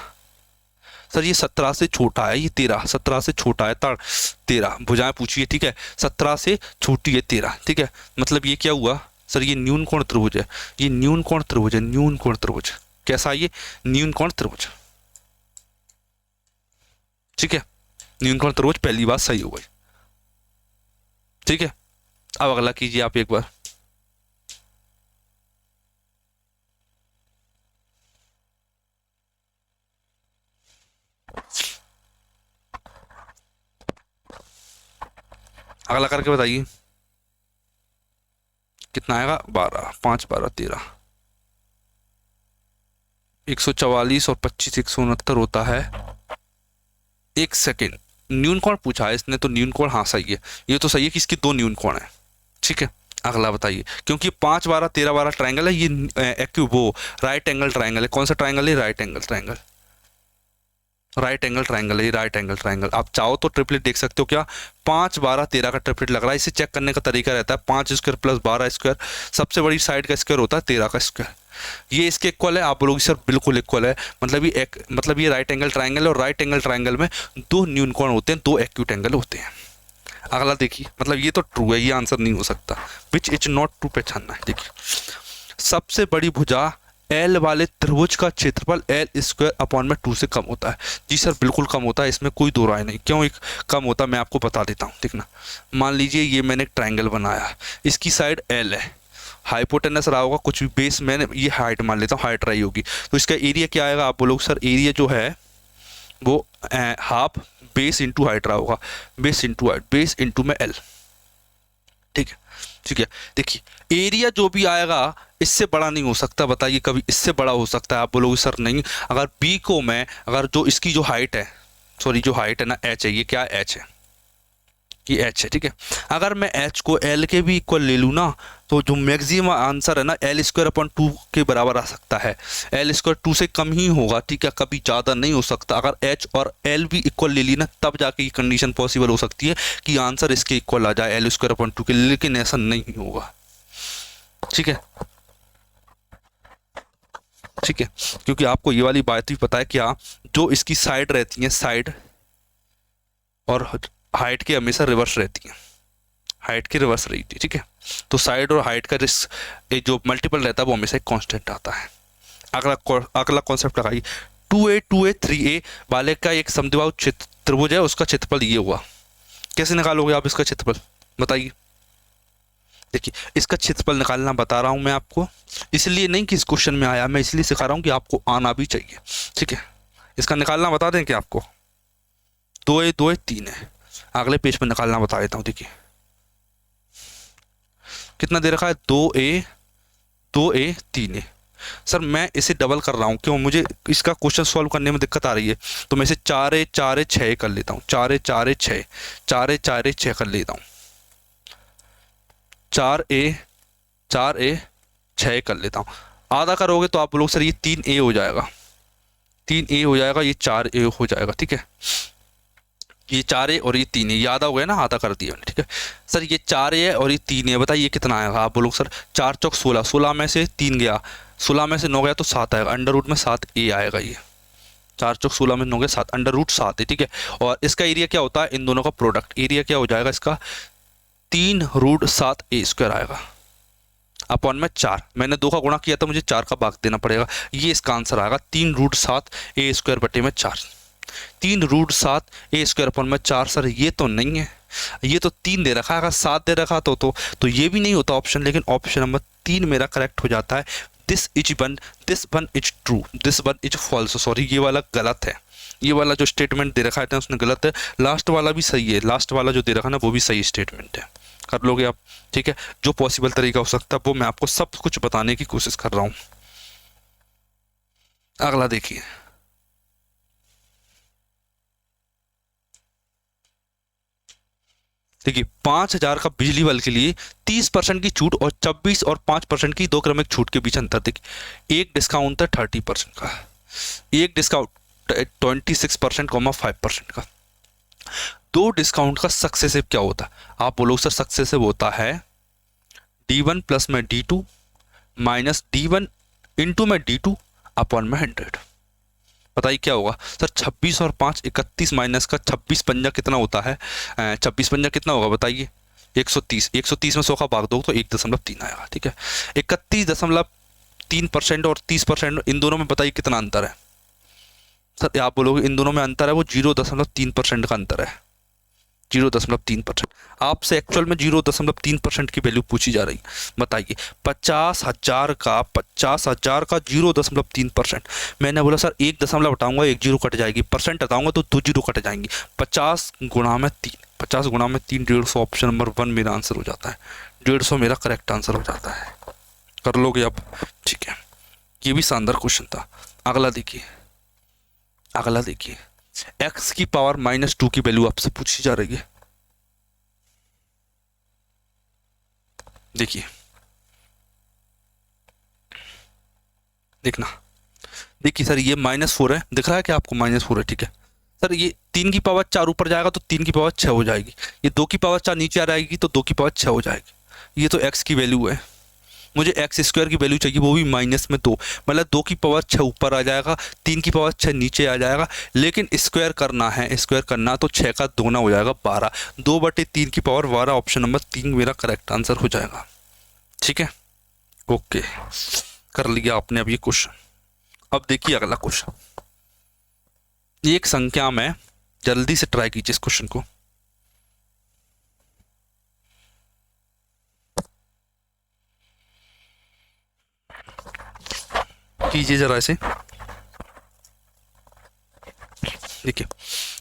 सर ये 17 से छोटा है, ये 13, 17 से छोटा है 13, भुजाएं पूछिए, ठीक है, 17 से छोटी है 13, ठीक है, मतलब ये क्या हुआ सर, ये न्यून कोण त्रिभुज है, ये न्यून कोण त्रिभुज है, न्यून कोण त्रिभुज, कैसा है ये, न्यून कोण त्रिभुज, ठीक है, न्यून कोण त्रिभुज, पहली बात सही हो गई, ठीक है। अब अगला कीजिए आप एक बार, अगला करके बताइए कितना आएगा, 12, 5 12 13, 144 और 25 169 होता है। एक सेकेंड, न्यून कोण पूछा है इसने, तो न्यून कोण हाँ सही है, ये तो सही है कि इसकी 2 न्यून कोण है, ठीक है। अगला बताइए, क्योंकि 5 12 13 12 ट्राइंगल है, ये वो राइट एंगल ट्राइंगल है, कौन सा ट्राइंगल है, right angle triangle, right angle triangle है, राइट एंगल ट्राइंगल। आप चाहो तो ट्रिपलेट देख सकते हो, क्या 5 12 13 का ट्रिपलेट लग रहा है, इसे चेक करने का तरीका रहता है 5 स्क्वायर प्लस 12 स्क्वायर, सबसे बड़ी साइड का स्क्वायर होता है 13 का स्क्वायर, ये इसके इक्वल है, आप बोलोगे सर बिल्कुल इक्वल है, मतलब ये राइट एंगल ट्राइंगल है, और राइट एंगल ट्राइंगल में 2 न्यून कोण होते हैं, 2 एक्यूट एंगल होते हैं। अगला देखिए, मतलब ये तो ट्रू है, ये आंसर नहीं हो सकता, विच इज नॉट ट्रू पहचानना है। देखिए, सबसे बड़ी भुजा एल वाले त्रिभुज का क्षेत्रफल एल स्क्वायर अपॉन में 2 से कम होता है। जी सर बिल्कुल कम होता है, इसमें कोई दो राय नहीं। क्यों एक कम होता है मैं आपको बता देता हूँ, देखना। मान लीजिए ये मैंने एक ट्राइंगल बनाया, इसकी साइड एल है, हाइपोटेनस रहा होगा कुछ भी, बेस मैंने ये हाइट मान लेता हूँ, हाइट रही होगी, तो इसका एरिया क्या आएगा, आप बोलोगे सर एरिया जो है वो हाफ बेस इंटू हाइट रहा होगा, base into height, base into में एल, ठीक है, ठीक है। देखिए एरिया जो भी आएगा इससे बड़ा नहीं हो सकता, बताइए कभी इससे बड़ा हो सकता है, आप बोलोगे सर नहीं। अगर बी को मैं, अगर जो इसकी जो हाइट है, सॉरी जो हाइट है ना एच है, ये क्या है एच है, ये एच है, ठीक है। अगर मैं एच को एल के भी इक्वल ले लूँ ना, तो जो मैक्सिमम आंसर है ना एल स्क्वायर अपॉन 2 के बराबर आ सकता है, एल स्क्वायर 2 से कम ही होगा, ठीक है, कभी ज़्यादा नहीं हो सकता। अगर एच और एल भी इक्वल ले ली ना, तब जाके ये कंडीशन पॉसिबल हो सकती है कि आंसर इसके इक्वल आ जाए एल स्क्वायर अपॉन 2 के, लेकिन ऐसा नहीं होगा, ठीक है, ठीक है। क्योंकि आपको ये वाली बात भी पता है क्या, जो इसकी साइड रहती है, साइड और हाइट के हमेशा रिवर्स रहती है, हाइट की रिवर्स रही थी, ठीक है। तो साइड और हाइट का रिस्क जो मल्टीपल रहता है वो हमेशा एक कांस्टेंट आता है। अगला कॉन्सेप्ट लगाइए, 2a 2a 3a वाले का एक समद्विबाहु त्रिभुज है, उसका क्षेत्रफल ये हुआ, कैसे निकालोगे आप इसका क्षेत्रफल, बताइए। देखिए इसका क्षेत्रफल निकालना बता रहा हूँ मैं आपको, इसलिए नहीं कि इस क्वेश्चन में आया, मैं इसलिए सिखा रहा हूँ कि आपको आना भी चाहिए, ठीक है। इसका निकालना बता दें कि आपको 2a 2a 3 है, अगले पेज पर निकालना बता देता हूँ। देखिए कितना दे रखा है, 2a 2a 3a। सर मैं इसे डबल कर रहा हूँ, क्यों, मुझे इसका क्वेश्चन सॉल्व करने में दिक्कत आ रही है, तो मैं इसे 4a 4a 6 कर लेता हूँ, 4a 4a 6, 4a 4a 6 कर लेता हूँ, 4a 4a 6 कर लेता हूँ। आधा करोगे तो आप लोग सर ये 3a हो जाएगा, 3a हो जाएगा, ये 4a हो जाएगा, ठीक है। ये 4a और ये 3a, ये आधा हो गया ना, आधा कर दिया मैंने, ठीक है। सर ये 4a है और ये 3a है, बताइए कितना आएगा, आप बोलोगे सर 4 चौक 16, 16 में से 3 गया, 16 में से 9 गया तो 7 आएगा, अंडर रूट में 7a आएगा, ये 4 चौक 16 में 9 गया 7, अंडर रूट 7 है, ठीक है। और इसका एरिया क्या होता है, इन दोनों का प्रोडक्ट, एरिया क्या हो जाएगा इसका, 3 रूट 7a स्क्वायर आएगा अपॉन में 4, मैंने 2 का गुणा किया था, मुझे 4 का भाग देना पड़ेगा, ये इसका आंसर आएगा 3 रूट 7a स्क्वायर बटे में 4, 3 रूट 7a स्क्वायर अपॉन में 4। सर ये तो नहीं है, ये तो 3 दे रखा है, अगर 7 दे रखा तो ये भी नहीं होता ऑप्शन, लेकिन ऑप्शन नंबर 3 मेरा करेक्ट हो जाता है। This one is true, this one is false, sorry ये वाला गलत है, ये वाला जो स्टेटमेंट दे रखा है उसने गलत है, लास्ट वाला भी सही है, लास्ट वाला जो दे रखा है ना वो भी सही स्टेटमेंट है, कर लोगे आप, ठीक है। जो पॉसिबल तरीका हो सकता है वो मैं आपको सब कुछ बताने की कोशिश कर रहा हूँ। अगला देखिए, देखिए 5000 का बिजली बल के लिए 30% की छूट और 26 और 5% की 2 क्रमिक छूट के बीच अंतर। देखिए एक डिस्काउंट है 30% का, एक डिस्काउंट 26% 5% का। 2 डिस्काउंट का सक्सेसिव क्या होता है, आप बोलो सर सक्सेसिव होता है D1 प्लस में D2 माइनस D1 इंटू में D2 अपॉन में 100। बताइए क्या होगा सर? 26 और 5 31 माइनस का 26 पंजा कितना होता है? 26 पंजा कितना होगा बताइए? 130। 130 में 100 का भाग दो तो 1.3 आएगा। ठीक है, 31.3% और 30%, इन दोनों में बताइए कितना अंतर है? सर आप बोलोगे इन दोनों में अंतर है, वो 0.3% का अंतर है। 0.3%। आपसे एक्चुअल में 0.3% की वैल्यू पूछी जा रही। बताइए 50,000 का 0.3%। मैंने बोला सर 1 दशमलव हटाऊंगा 1 जीरो कट जाएगी, परसेंट हटाऊंगा तो 2 जीरो कट जाएंगी। 50 गुणा में 3, 50 गुणा में 3 150। ऑप्शन नंबर 1 मेरा आंसर हो जाता है। 150 मेरा करेक्ट आंसर हो जाता है। कर लोगे अब? ठीक है, ये भी शानदार क्वेश्चन था। अगला देखिए, अगला देखिए, x की पावर -2 की वैल्यू आपसे पूछी जा रही है। देखिए, देखना, देखिए सर ये -4 है, दिख रहा है क्या आपको? -4 है। ठीक है सर, ये 3 की पावर 4 ऊपर जाएगा तो 3 की पावर 6 हो जाएगी। ये 2 की पावर 4 नीचे आ जाएगी तो 2 की पावर 6 हो जाएगी। ये तो x की वैल्यू है। मुझे एक्स स्क्वायर की वैल्यू चाहिए, वो भी -2, मतलब 2 की पावर 6 ऊपर आ जाएगा, 3 की पावर 6 नीचे आ जाएगा। लेकिन स्क्वायर करना है, स्क्वायर करना तो 6 का दोगुना हो जाएगा 12। 2/3 की पावर 12। ऑप्शन नंबर 3 मेरा करेक्ट आंसर हो जाएगा। ठीक है, ओके, कर लिया आपने अब ये क्वेश्चन। अब देखिए अगला क्वेश्चन। एक संख्या में, जल्दी से ट्राई कीजिए इस क्वेश्चन को। कीजिए जरा ऐसे। देखिए,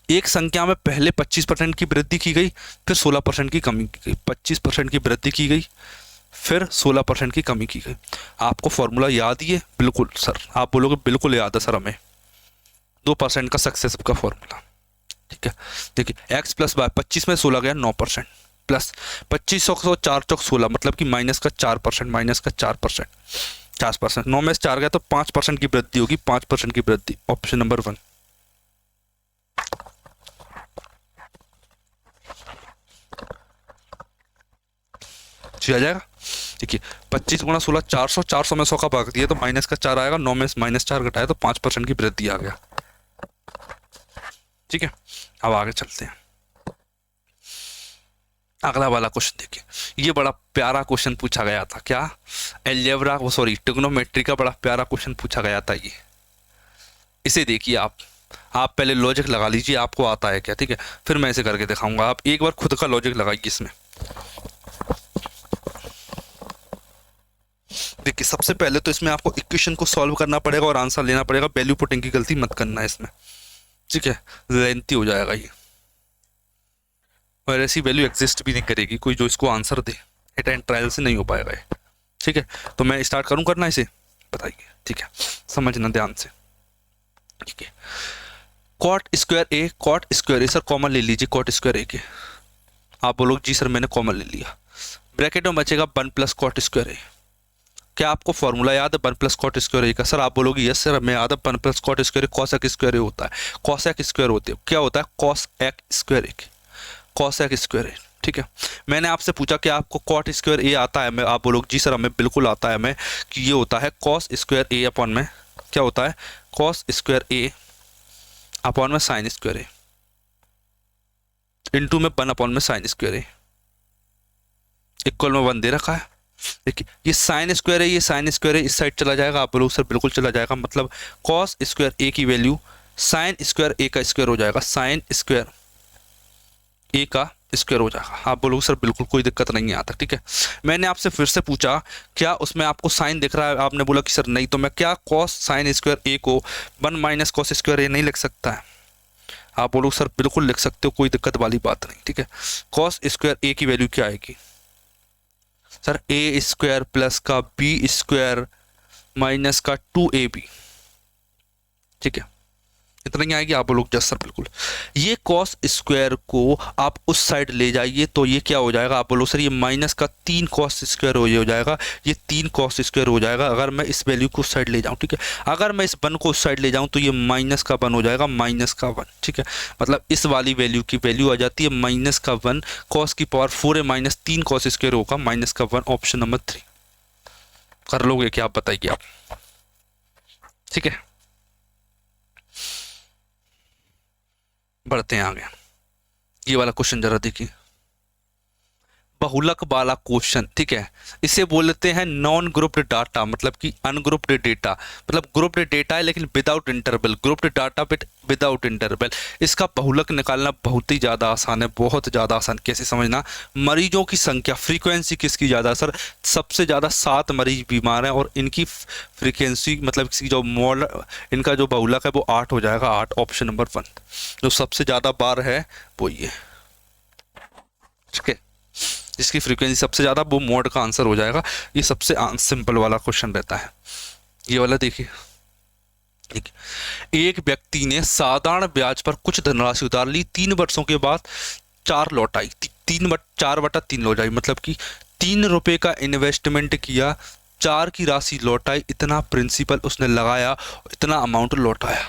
एक संख्या में पहले 25% की वृद्धि की गई, फिर 16% की कमी की गई। 25% की वृद्धि की गई, फिर 16% की कमी की गई। आपको फॉर्मूला याद ही है? बिल्कुल सर, आप बोलोगे बिल्कुल याद है सर हमें। 2% का सक्सेसिव का फॉर्मूला। ठीक है, देखिए x प्लस वाई, 25 में 16 गया 9%, प्लस 25 को 4 चौक 16, मतलब कि -4%, -4%, 4%। 9 में से 4 गया तो 5% की वृद्धि होगी, 5% की वृद्धि। Option number 1। आ जाएगा। देखिए 25 गुणा 16 400, 400 में 100 का भाग दिया तो -4 आएगा, 9 में से -4 घटाया तो 5% की वृद्धि आ गया। ठीक है, अब आगे चलते हैं। अगला वाला क्वेश्चन देखिए, ये बड़ा प्यारा क्वेश्चन पूछा गया था। क्या? एलजेब्रा, वो सॉरी ट्रिग्नोमेट्री का बड़ा प्यारा क्वेश्चन पूछा गया था ये। इसे देखिए आप पहले लॉजिक लगा लीजिए, आपको आता है क्या। ठीक है, फिर मैं इसे करके दिखाऊंगा। आप एक बार खुद का लॉजिक लगाइए इसमें। देखिए सबसे पहले तो इसमें आपको इक्वेशन को सॉल्व करना पड़ेगा और आंसर लेना पड़ेगा। वैल्यू पुटिंग की गलती मत करना है इसमें। ठीक है, लेंथी हो जाएगा ये, और ऐसी वैल्यू एग्जिस्ट भी नहीं करेगी कोई जो इसको answer they. Hit and trial से नहीं हो पाएगा ये। ठीक है, तो मैं स्टार्ट करूं करना इसे? बताइए। ठीक है, समझना ध्यान से। ठीक है, कॉट स्क्वायर ए सर कॉमन ले लीजिए, कॉट स्क्वायर ए के। आप बोलोगे जी सर मैंने कॉमन ले लिया, ब्रैकेट में बचेगा 1 प्लस कॉट स्क्वायर ए। क्या आपको फॉर्मूला याद है 1 प्लस कॉट स्क्वायर ए का? सर आप बोलोगे यस सर मैं याद है, 1 प्लस कॉट स्क्वायर ए कॉसेक स्क्वायर ए होता है। कॉसेक स्क्वायर होते हैं, क्या होता है? कॉस एक स्क्वायर ए, कॉसेक स्क्वायर ए। ठीक है, मैंने आपसे पूछा कि आपको कॉट स्क्वायर ए आता है? मैं, आप बोलोगे जी सर हमें बिल्कुल आता है। मैं कि ये होता है कॉस स्क्वायर ए अपॉन में, क्या होता है? कॉस स्क्वायर ए अपॉन में साइन स्क्वायर ए, इनटू में 1 अपॉन में साइन स्क्वायर ए, इक्वल में 1 दे रखा है। देखिए ये साइन स्क्वायर है, ये साइन स्क्वायर है, इस साइड चला जाएगा। आप बोलोगे सर बिल्कुल चला जाएगा, मतलब कॉस स्क्वायर ए की वैल्यू साइन स्क्वायर ए का स्क्वायर हो जाएगा, साइन स्क्वायर ए का स्क्वायर हो जाएगा। आप बोलोगे सर बिल्कुल कोई दिक्कत नहीं आता। ठीक है, मैंने आपसे फिर से पूछा क्या उसमें आपको साइन दिख रहा है? आपने बोला कि सर नहीं, तो मैं क्या कॉस साइन स्क्वायर ए को 1 माइनस कॉस स्क्वायर ए नहीं लिख सकता है? आप बोलोगे सर बिल्कुल लिख सकते हो, कोई दिक्कत वाली बात नहीं। ठीक है, कॉस स्क्वायर ए की वैल्यू क्या आएगी सर? ए स्क्वायर प्लस का बी स्क्वायर माइनस का 2ab। ठीक है, इतना ही आएगी। आप लोग जस्ट सर बिल्कुल। ये कॉस स्क्वायर को आप उस साइड ले जाइए तो ये क्या हो जाएगा? आप बोलो सर ये माइनस का 3 कॉस स्क्वायर हो जाएगा, ये 3 कॉस स्क्वायर हो जाएगा अगर मैं इस वैल्यू को उस साइड ले जाऊं। ठीक है, अगर मैं इस 1 को उस साइड ले जाऊं तो ये माइनस का 1 हो जाएगा, माइनस का 1। ठीक है, मतलब इस वाली वैल्यू की वैल्यू आ जाती है माइनस का 1, कॉस की पावर 4 है, माइनस 3 कॉस स्क्वायर होगा, माइनस का 1। Option number 3। कर लोगे क्या आप? बताइए आप। ठीक है, बढ़ते हैं आगे। ये वाला क्वेश्चन जरा देखिए, बहुलक वाला क्वेश्चन, ठीक है। इसे बोलते हैं नॉन ग्रुप्ड डाटा, मतलब कि अनग्रुप्ड डेटा, मतलब ग्रुप्ड डेटा है लेकिन without interval, grouped data with without interval. इसका बहुलक निकालना बहुत ही ज़्यादा आसान है, बहुत ज़्यादा आसान। कैसे समझना, मरीजों की संख्या, फ्रीक्वेंसी किसकी ज़्यादा सर, सबसे ज़्यादा 7 मरीज बीमार हैं और इनकी फ्रीक्वेंसी मतलब इसकी जो मॉडल, इनका जो बहुलक है वो 8 हो जाएगा, 8, ऑप्शन नंबर 1। जो सबसे ज़्यादा बार है वो ये, ठीक है, जिसकी फ्रीक्वेंसी सबसे ज़्यादा, वो मोड का आंसर हो जाएगा। ये सबसे सिंपल वाला क्वेश्चन रहता है। ये वाला देखिए, ठीक, एक व्यक्ति ने साधारण ब्याज पर कुछ धनराशि उधार ली, 3 वर्षों के बाद 4 लौटाई, 4/3 लौटाई, मतलब कि 3 रुपए का इन्वेस्टमेंट किया, 4 की राशि लौटाई, इतना प्रिंसिपल उसने लगाया, इतना अमाउंट लौटाया।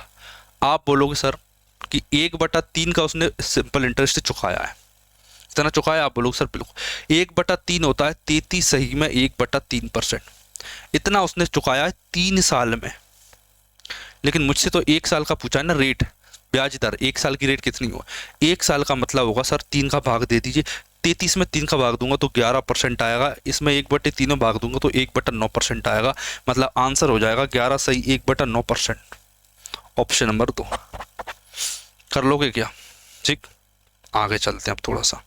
आप बोलोगे सर कि 1/3 का उसने सिंपल इंटरेस्ट चुकाया है, इतना चुकाया। आप बोलोगे सर बिल्कुल 1/3 होता है 33, सही में 1/3%, इतना उसने चुकाया है 3 साल में। लेकिन मुझसे तो 1 साल का पूछा है ना रेट, ब्याज दर 1 साल की रेट कितनी हो, 1 साल का मतलब होगा सर 3 का भाग दे दीजिए, 33 में 3 का भाग दूंगा तो 11% आएगा, इसमें 1/3 में भाग दूंगा तो 1/9% आएगा, मतलब आंसर हो जाएगा 11 सही 1/9%, ऑप्शन नंबर 2। कर लोगे क्या, ठीक। आगे चलते हैं अब थोड़ा सा,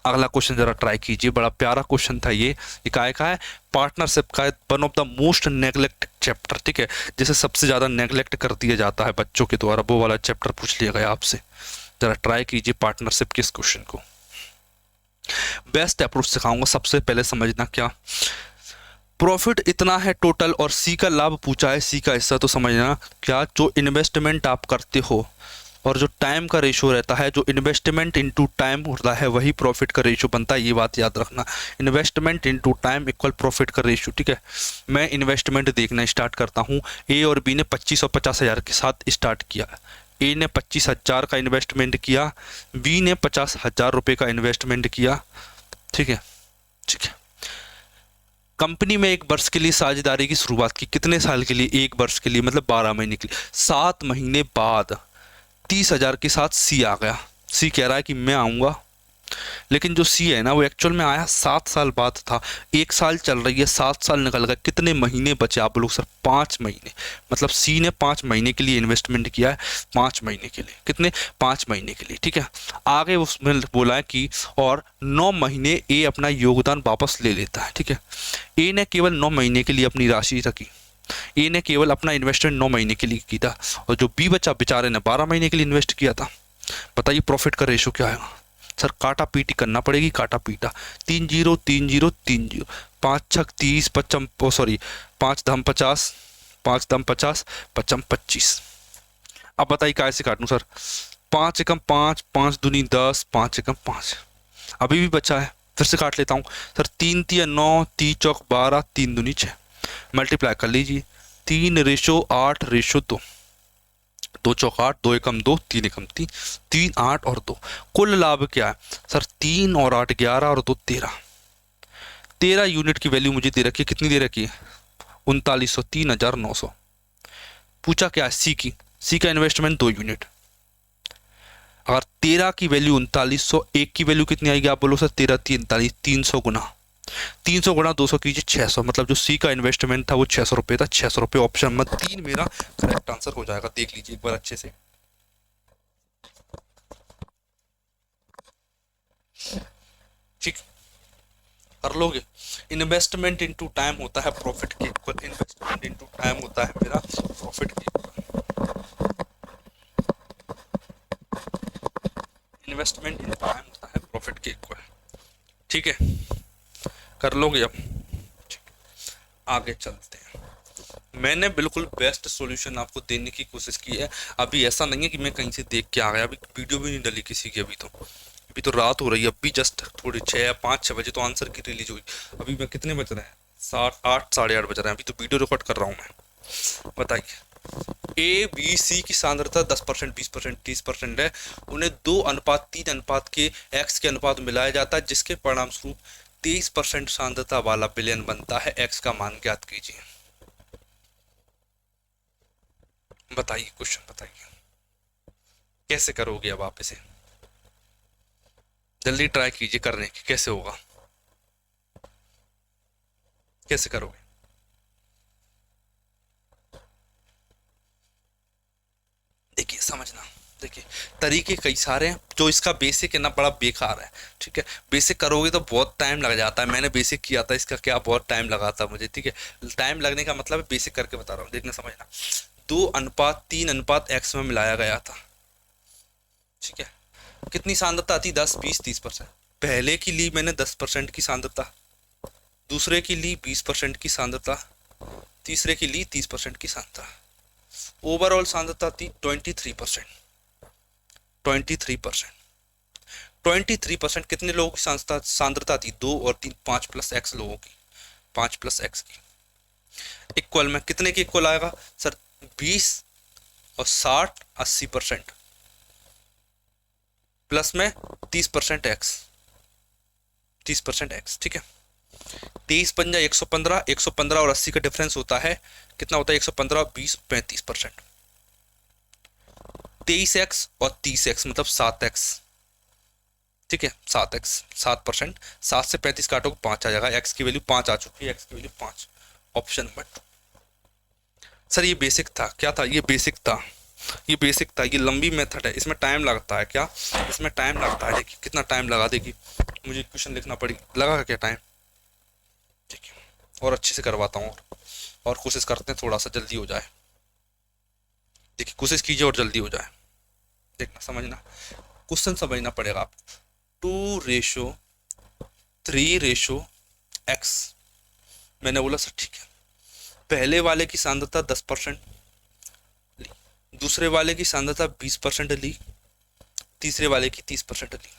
अगला क्वेश्चन जरा ट्राई कीजिए, बड़ा प्यारा क्वेश्चन था ये काय का है, पार्टनरशिप का one of the most neglect chapter, ठीक है, जिसे सबसे ज्यादा नेग्लेक्ट कर दिया जाता है बच्चों के द्वारा, वो वाला चैप्टर पूछ लिया गया आपसे। जरा ट्राई कीजिए पार्टनरशिप के इस क्वेश्चन को। बेस्ट अप्रोच सिखाऊंगा, सबसे पहले समझना क्या प्रॉफिट इतना है टोटल और सी का लाभ पूछा है, सी का हिस्सा, तो समझना क्या जो इन्वेस्टमेंट आप करते हो और जो टाइम का रेशो रहता है, जो इन्वेस्टमेंट इनटू टाइम होता है वही प्रॉफिट का रेशो बनता है, ये बात याद रखना, investment into time equal profit का रेशो, ठीक है। मैं इन्वेस्टमेंट देखना स्टार्ट करता हूँ, ए और बी ने 25 और 50,000 के साथ स्टार्ट किया, ए ने 25,000 का इन्वेस्टमेंट किया, बी ने 50,000 रुपये का इन्वेस्टमेंट किया, ठीक है, ठीक है। कंपनी में 1 वर्ष के लिए साझेदारी की शुरुआत की, कितने साल के लिए, 1 वर्ष के लिए, मतलब 12 महीने के लिए। 7 महीने बाद 30,000 के साथ सी आ गया, सी कह रहा है कि मैं आऊँगा, लेकिन जो सी है ना वो एक्चुअल में आया 7 साल बाद था, 1 साल चल रही है, 7 साल निकल गए, कितने महीने बचे आप लोग सर, 5 महीने, मतलब सी ने 5 महीने के लिए इन्वेस्टमेंट किया है, 5 महीने के लिए, कितने, 5 महीने के लिए, ठीक है। आगे उसमें बोला है कि और 9 महीने ए अपना योगदान वापस ले लेता है, ठीक है। ए ने केवल 9 महीने के लिए अपनी राशि रखी, ए ने केवल अपना इन्वेस्टमेंट 9 महीने के लिए किया था, और जो बी बच्चा बेचारे ने 12 महीने के लिए इन्वेस्ट किया था। बताइए प्रॉफिट का रेशो क्या आएगा सर, काटा पीटी करना पड़ेगी, काटा पीटा, 3 0 3 0 3 0, 5 6 30 55, सॉरी 5 धम 50, 5 धम 50, 55 25। अब बताइए कैसे काटूं सर, 5 एकम 5, 5 दूनी 10, 5 एकम 5, अभी भी बचा है, फिर से काट लेता हूँ सर, 3 3 9, 3 चौक 12, 3 दूनी 6, मल्टीप्लाई कर लीजिए, 3:8:2, 2 चौक 8, 2 एकम 2, 3 एकम 3, 3 8 और 2, कुल लाभ क्या है सर, 3 और 8 11 और 2 13, 13 यूनिट की वैल्यू मुझे दे रखी है, कितनी दे रखी है, 3900, 3,900। पूछा क्या है सी की, सी का इन्वेस्टमेंट 2 यूनिट, अगर 13 की वैल्यू 3900, एक की वैल्यू कितनी आएगी आप बोलो सर, 13 3 39, 300 गुना, 300 गुणा 200 कीजिए 600, मतलब जो सी का इन्वेस्टमेंट था वो 600 रुपये था, 600 रुपये, ऑप्शन नंबर 3 मेरा करेक्ट आंसर हो जाएगा। देख लीजिए एक बार अच्छे से, ठीक कर लोगे। इन्वेस्टमेंट इनटू टाइम होता है प्रॉफिट के इक्वल, इन्वेस्टमेंट इनटू टाइम होता है मेरा प्रॉफिट के इक्वल, इन्वेस्टमेंट इनटू टाइम होता है प्रॉफिट के इक्वल, ठीक है, कर लोगे अब, आगे चलते हैं। मैंने बिल्कुल बेस्ट सॉल्यूशन आपको देने की कोशिश की है, अभी ऐसा नहीं है कि मैं कहीं से देख के आ गया, अभी वीडियो भी नहीं डली किसी की, अभी तो रात हो रही है, अभी जस्ट थोड़ी 5-6 बजे तो आंसर की रिलीज हुई, अभी मैं कितने बज रहे हैं, 8 साढ़े 8 बज रहे हैं, अभी तो वीडियो रिकॉर्ड कर रहा हूँ मैं। बताइए ए बी सी की सांद्रता 10%, 20%, 30% है, उन्हें 2:3 के एक्स के अनुपात मिलाया जाता है, जिसके परिणाम स्वरूप 23% सांद्रता वाला विलयन बनता है, एक्स का मान ज्ञात कीजिए। बताइए क्वेश्चन बताइए, कैसे करोगे अब आप इसे? जल्दी ट्राई कीजिए करने की, कैसे होगा, कैसे करोगे? देखिए समझना, देखिए तरीके कई सारे हैं, जो इसका बेसिक है ना बड़ा बेकार है। ठीक है, बेसिक करोगे तो बहुत टाइम लग जाता है। मैंने बेसिक किया था इसका, क्या बहुत टाइम लगा था मुझे। ठीक है, टाइम लगने का मतलब है बेसिक करके बता रहा हूँ, देखना समझना। 2:3:x में मिलाया गया था। ठीक है, कितनी सांद्रता थी? 10, 20, 30%। पहले की ली मैंने 10% की सांद्रता, दूसरे की ली 20% की सांद्रता, तीसरे की ली 30% की सांद्रता। ओवरऑल सांद्रता थी 23%। 23%। 23%। कितने लोगों की सांद्रता थी? 2 और 3, 5+x लोगों की, 5+x की। इक्वल में कितने की इक्वल आएगा सर? 20 और 60, 80%। प्लस में 30% एक्स, 30% एक्स। ठीक है, 23×115, 115 और 80 का डिफरेंस होता है कितना? होता है 115, 20, 35%। 23x और 30x मतलब 7x। ठीक है, 7x, 7%। 7 से 35 काटोगे 5 आ जाएगा, x की वैल्यू 5 आ चुकी है, x की वैल्यू 5। Option number 2। सर ये बेसिक था, क्या था ये? बेसिक था, ये बेसिक था। ये लंबी मेथड है, इसमें टाइम लगता है। क्या इसमें टाइम लगता है? देखिए कितना टाइम लगा देगी, मुझे इक्वेशन लिखना पड़ी, लगा क्या टाइम? देखिए और अच्छे से करवाता हूँ, और कोशिश करते हैं थोड़ा सा जल्दी हो जाए। देखिए कोशिश कीजिए और जल्दी हो जाए, देखना समझना, क्वेश्चन समझना पड़ेगा आपको। 2:3:x। मैंने बोला सर ठीक है, पहले वाले की सांद्रता 10% ली, दूसरे वाले की सांद्रता 20% ली, तीसरे वाले की 30% ली।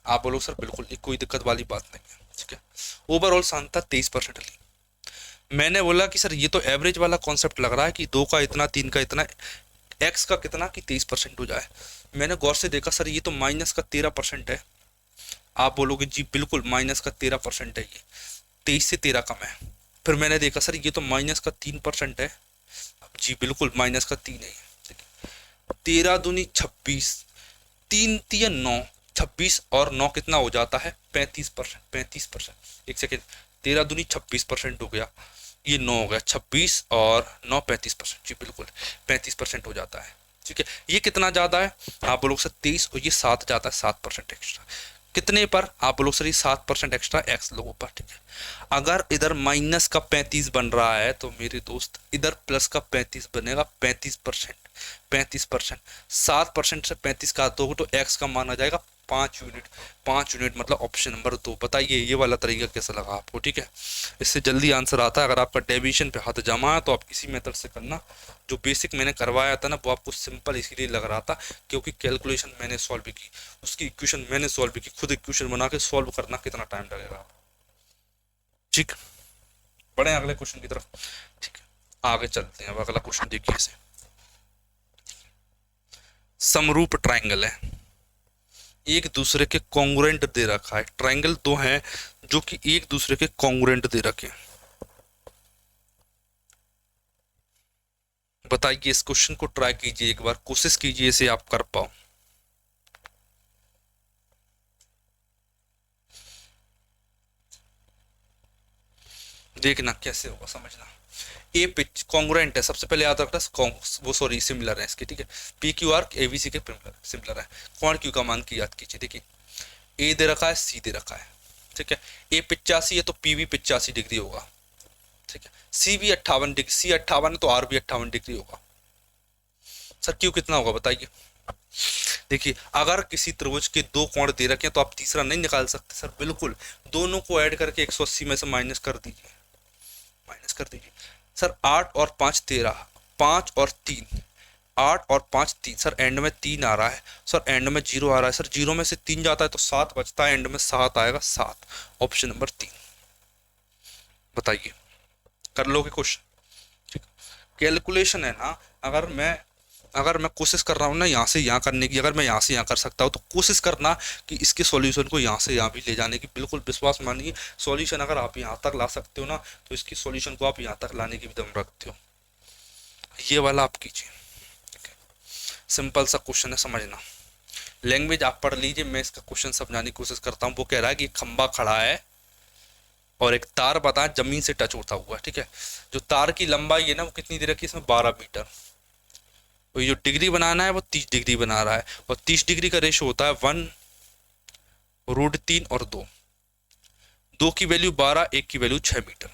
आप बोलो सर बिल्कुल ये कोई दिक्कत वाली बात नहीं है। ठीक है, ओवरऑल सांद्रता 23% ली। मैंने बोला कि सर ये तो एवरेज वाला कॉन्सेप्ट लग रहा है कि 2 का इतना, 3 का इतना, एक्स का कितना कि 23% हो जाए। मैंने गौर से देखा सर ये तो -13% है। आप बोलोगे जी बिल्कुल -13% है, ये 23 से 13 कम है। फिर मैंने देखा सर ये तो -3% है। जी बिल्कुल -3 है ये। 13 दूनी 26, 3×3 = 9, 26 और 9 कितना हो जाता है? 35%। 35%, एक सेकेंड, 13 दूनी 26% हो गया, ये 9 हो गया, 26 और 9 35%। जी बिल्कुल 35% हो जाता है। ठीक है, ये कितना ज्यादा है? आप बोलोगे सर 23, और ये 7 जाता है, 7% एक्स्ट्रा। कितने पर? आप बोलोगे सर ये 7% एक्स्ट्रा एक्स लोगों पर। ठीक है, अगर इधर माइनस का 35 बन रहा है तो मेरे दोस्त इधर प्लस का 35 बनेगा, 35%। 35%, 7% से 35 काट दोगे तो एक्स का मान आ जाएगा 5 यूनिट। 5 यूनिट मतलब ऑप्शन नंबर 2। बताइए ये वाला तरीका कैसा लगा आपको? ठीक है, इससे जल्दी आंसर आता है। अगर आपका डेविएशन पे हाथ जमा है तो आप इसी मेथड से करना। जो बेसिक मैंने करवाया था ना वो आपको सिंपल इसीलिए लग रहा था क्योंकि कैलकुलेशन मैंने सॉल्व भी की, उसकी इक्वेशन मैंने सॉल्व भी की, खुद इक्वेशन बना के सॉल्व करना कितना टाइम लगेगा। ठीक, बढ़े अगले क्वेश्चन की तरफ। ठीक है, आगे चलते हैं। अब अगला क्वेश्चन देखिए, इसे समरूप ट्राइंगल है, एक दूसरे के कॉन्ग्रुएंट दे रखा है। ट्राइंगल दो हैं जो कि एक दूसरे के कॉन्ग्रुएंट दे रखे हैं। बताइए, इस क्वेश्चन को ट्राई कीजिए एक बार, कोशिश कीजिए इसे आप कर पाओ। देखना कैसे होगा, समझना। ए पिच कॉन्ग्रुएंट है, सबसे पहले याद रखना, वो सॉरी सिमिलर है इसके। ठीक है, पी क्यू आर एबीसी के सिमिलर है। कौन क्यू का मान की याद कीजिए। देखिए ए दे रखा है, सी दे रखा है। ठीक है, ए 85 है तो पी भी 85 डिग्री होगा। ठीक है, सी भी 58 डिग्री, सी 58 है तो आर भी 58 डिग्री होगा। सर क्यू कितना होगा बताइए। देखिए अगर किसी त्रिभुज के दो कोण दे रखे हैं तो आप तीसरा नहीं निकाल सकते सर, बिल्कुल दोनों को ऐड करके 180 में से माइनस कर दीजिए, माइनस कर दीजिए। सर 8 और 5 13, 5 और 3, 8 और 5 3। सर एंड में 3 आ रहा है, सर एंड में 0 आ रहा है। सर 0 में से 3 जाता है तो 7 बचता है, एंड में 7 आएगा, 7। Option number 3। बताइए, कर लोगे क्वेश्चन? ठीक, कैलकुलेशन है ना। अगर मैं कोशिश कर रहा हूँ ना यहाँ से यहाँ करने की, अगर मैं यहाँ से यहाँ कर सकता हूँ तो कोशिश करना कि इसके सॉल्यूशन को यहाँ से यहाँ भी ले जाने की। बिल्कुल विश्वास मानिए, सॉल्यूशन अगर आप यहाँ तक ला सकते हो ना तो इसकी सॉल्यूशन को आप यहाँ तक लाने की भी दम रखते हो। ये वाला आप कीजिए। सिंपल सा क्वेश्चन है, समझना। लैंग्वेज आप पढ़ लीजिए, मैं इसका क्वेश्चन समझाने की कोशिश करता हूँ। वो कह रहा है कि खंबा खड़ा है और एक तार बता जमीन से टच होता हुआ, ठीक है। जो तार की लंबाई है ना वो कितनी दे रखी है इसमें, 12 मीटर। तो ये जो डिग्री बनाना है वो 30 डिग्री बना रहा है, और 30 डिग्री का रेशो होता है 1/3 और 2। 2 की वैल्यू 12, 1 की वैल्यू 6 मीटर।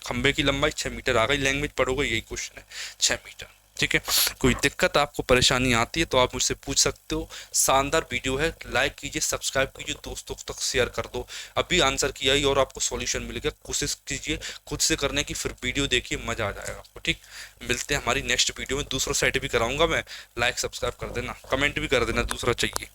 खंबे की लंबाई 6 मीटर आ गई। लैंग्वेज पढ़ोगे यही क्वेश्चन है, 6 मीटर, ठीक है। कोई दिक्कत आपको परेशानी आती है तो आप मुझसे पूछ सकते हो। शानदार वीडियो है, लाइक कीजिए, सब्सक्राइब कीजिए, दोस्तों तक शेयर कर दो। अभी आंसर किया ही और आपको सॉल्यूशन मिलेगा, कोशिश कीजिए खुद से करने की, फिर वीडियो देखिए, मजा आ जाएगा आपको, ठीक। मिलते हैं हमारी नेक्स्ट वीडियो में। दूसरा साइड भी कराऊंगा मैं, लाइक सब्सक्राइब कर देना, कमेंट भी कर देना दूसरा चाहिए।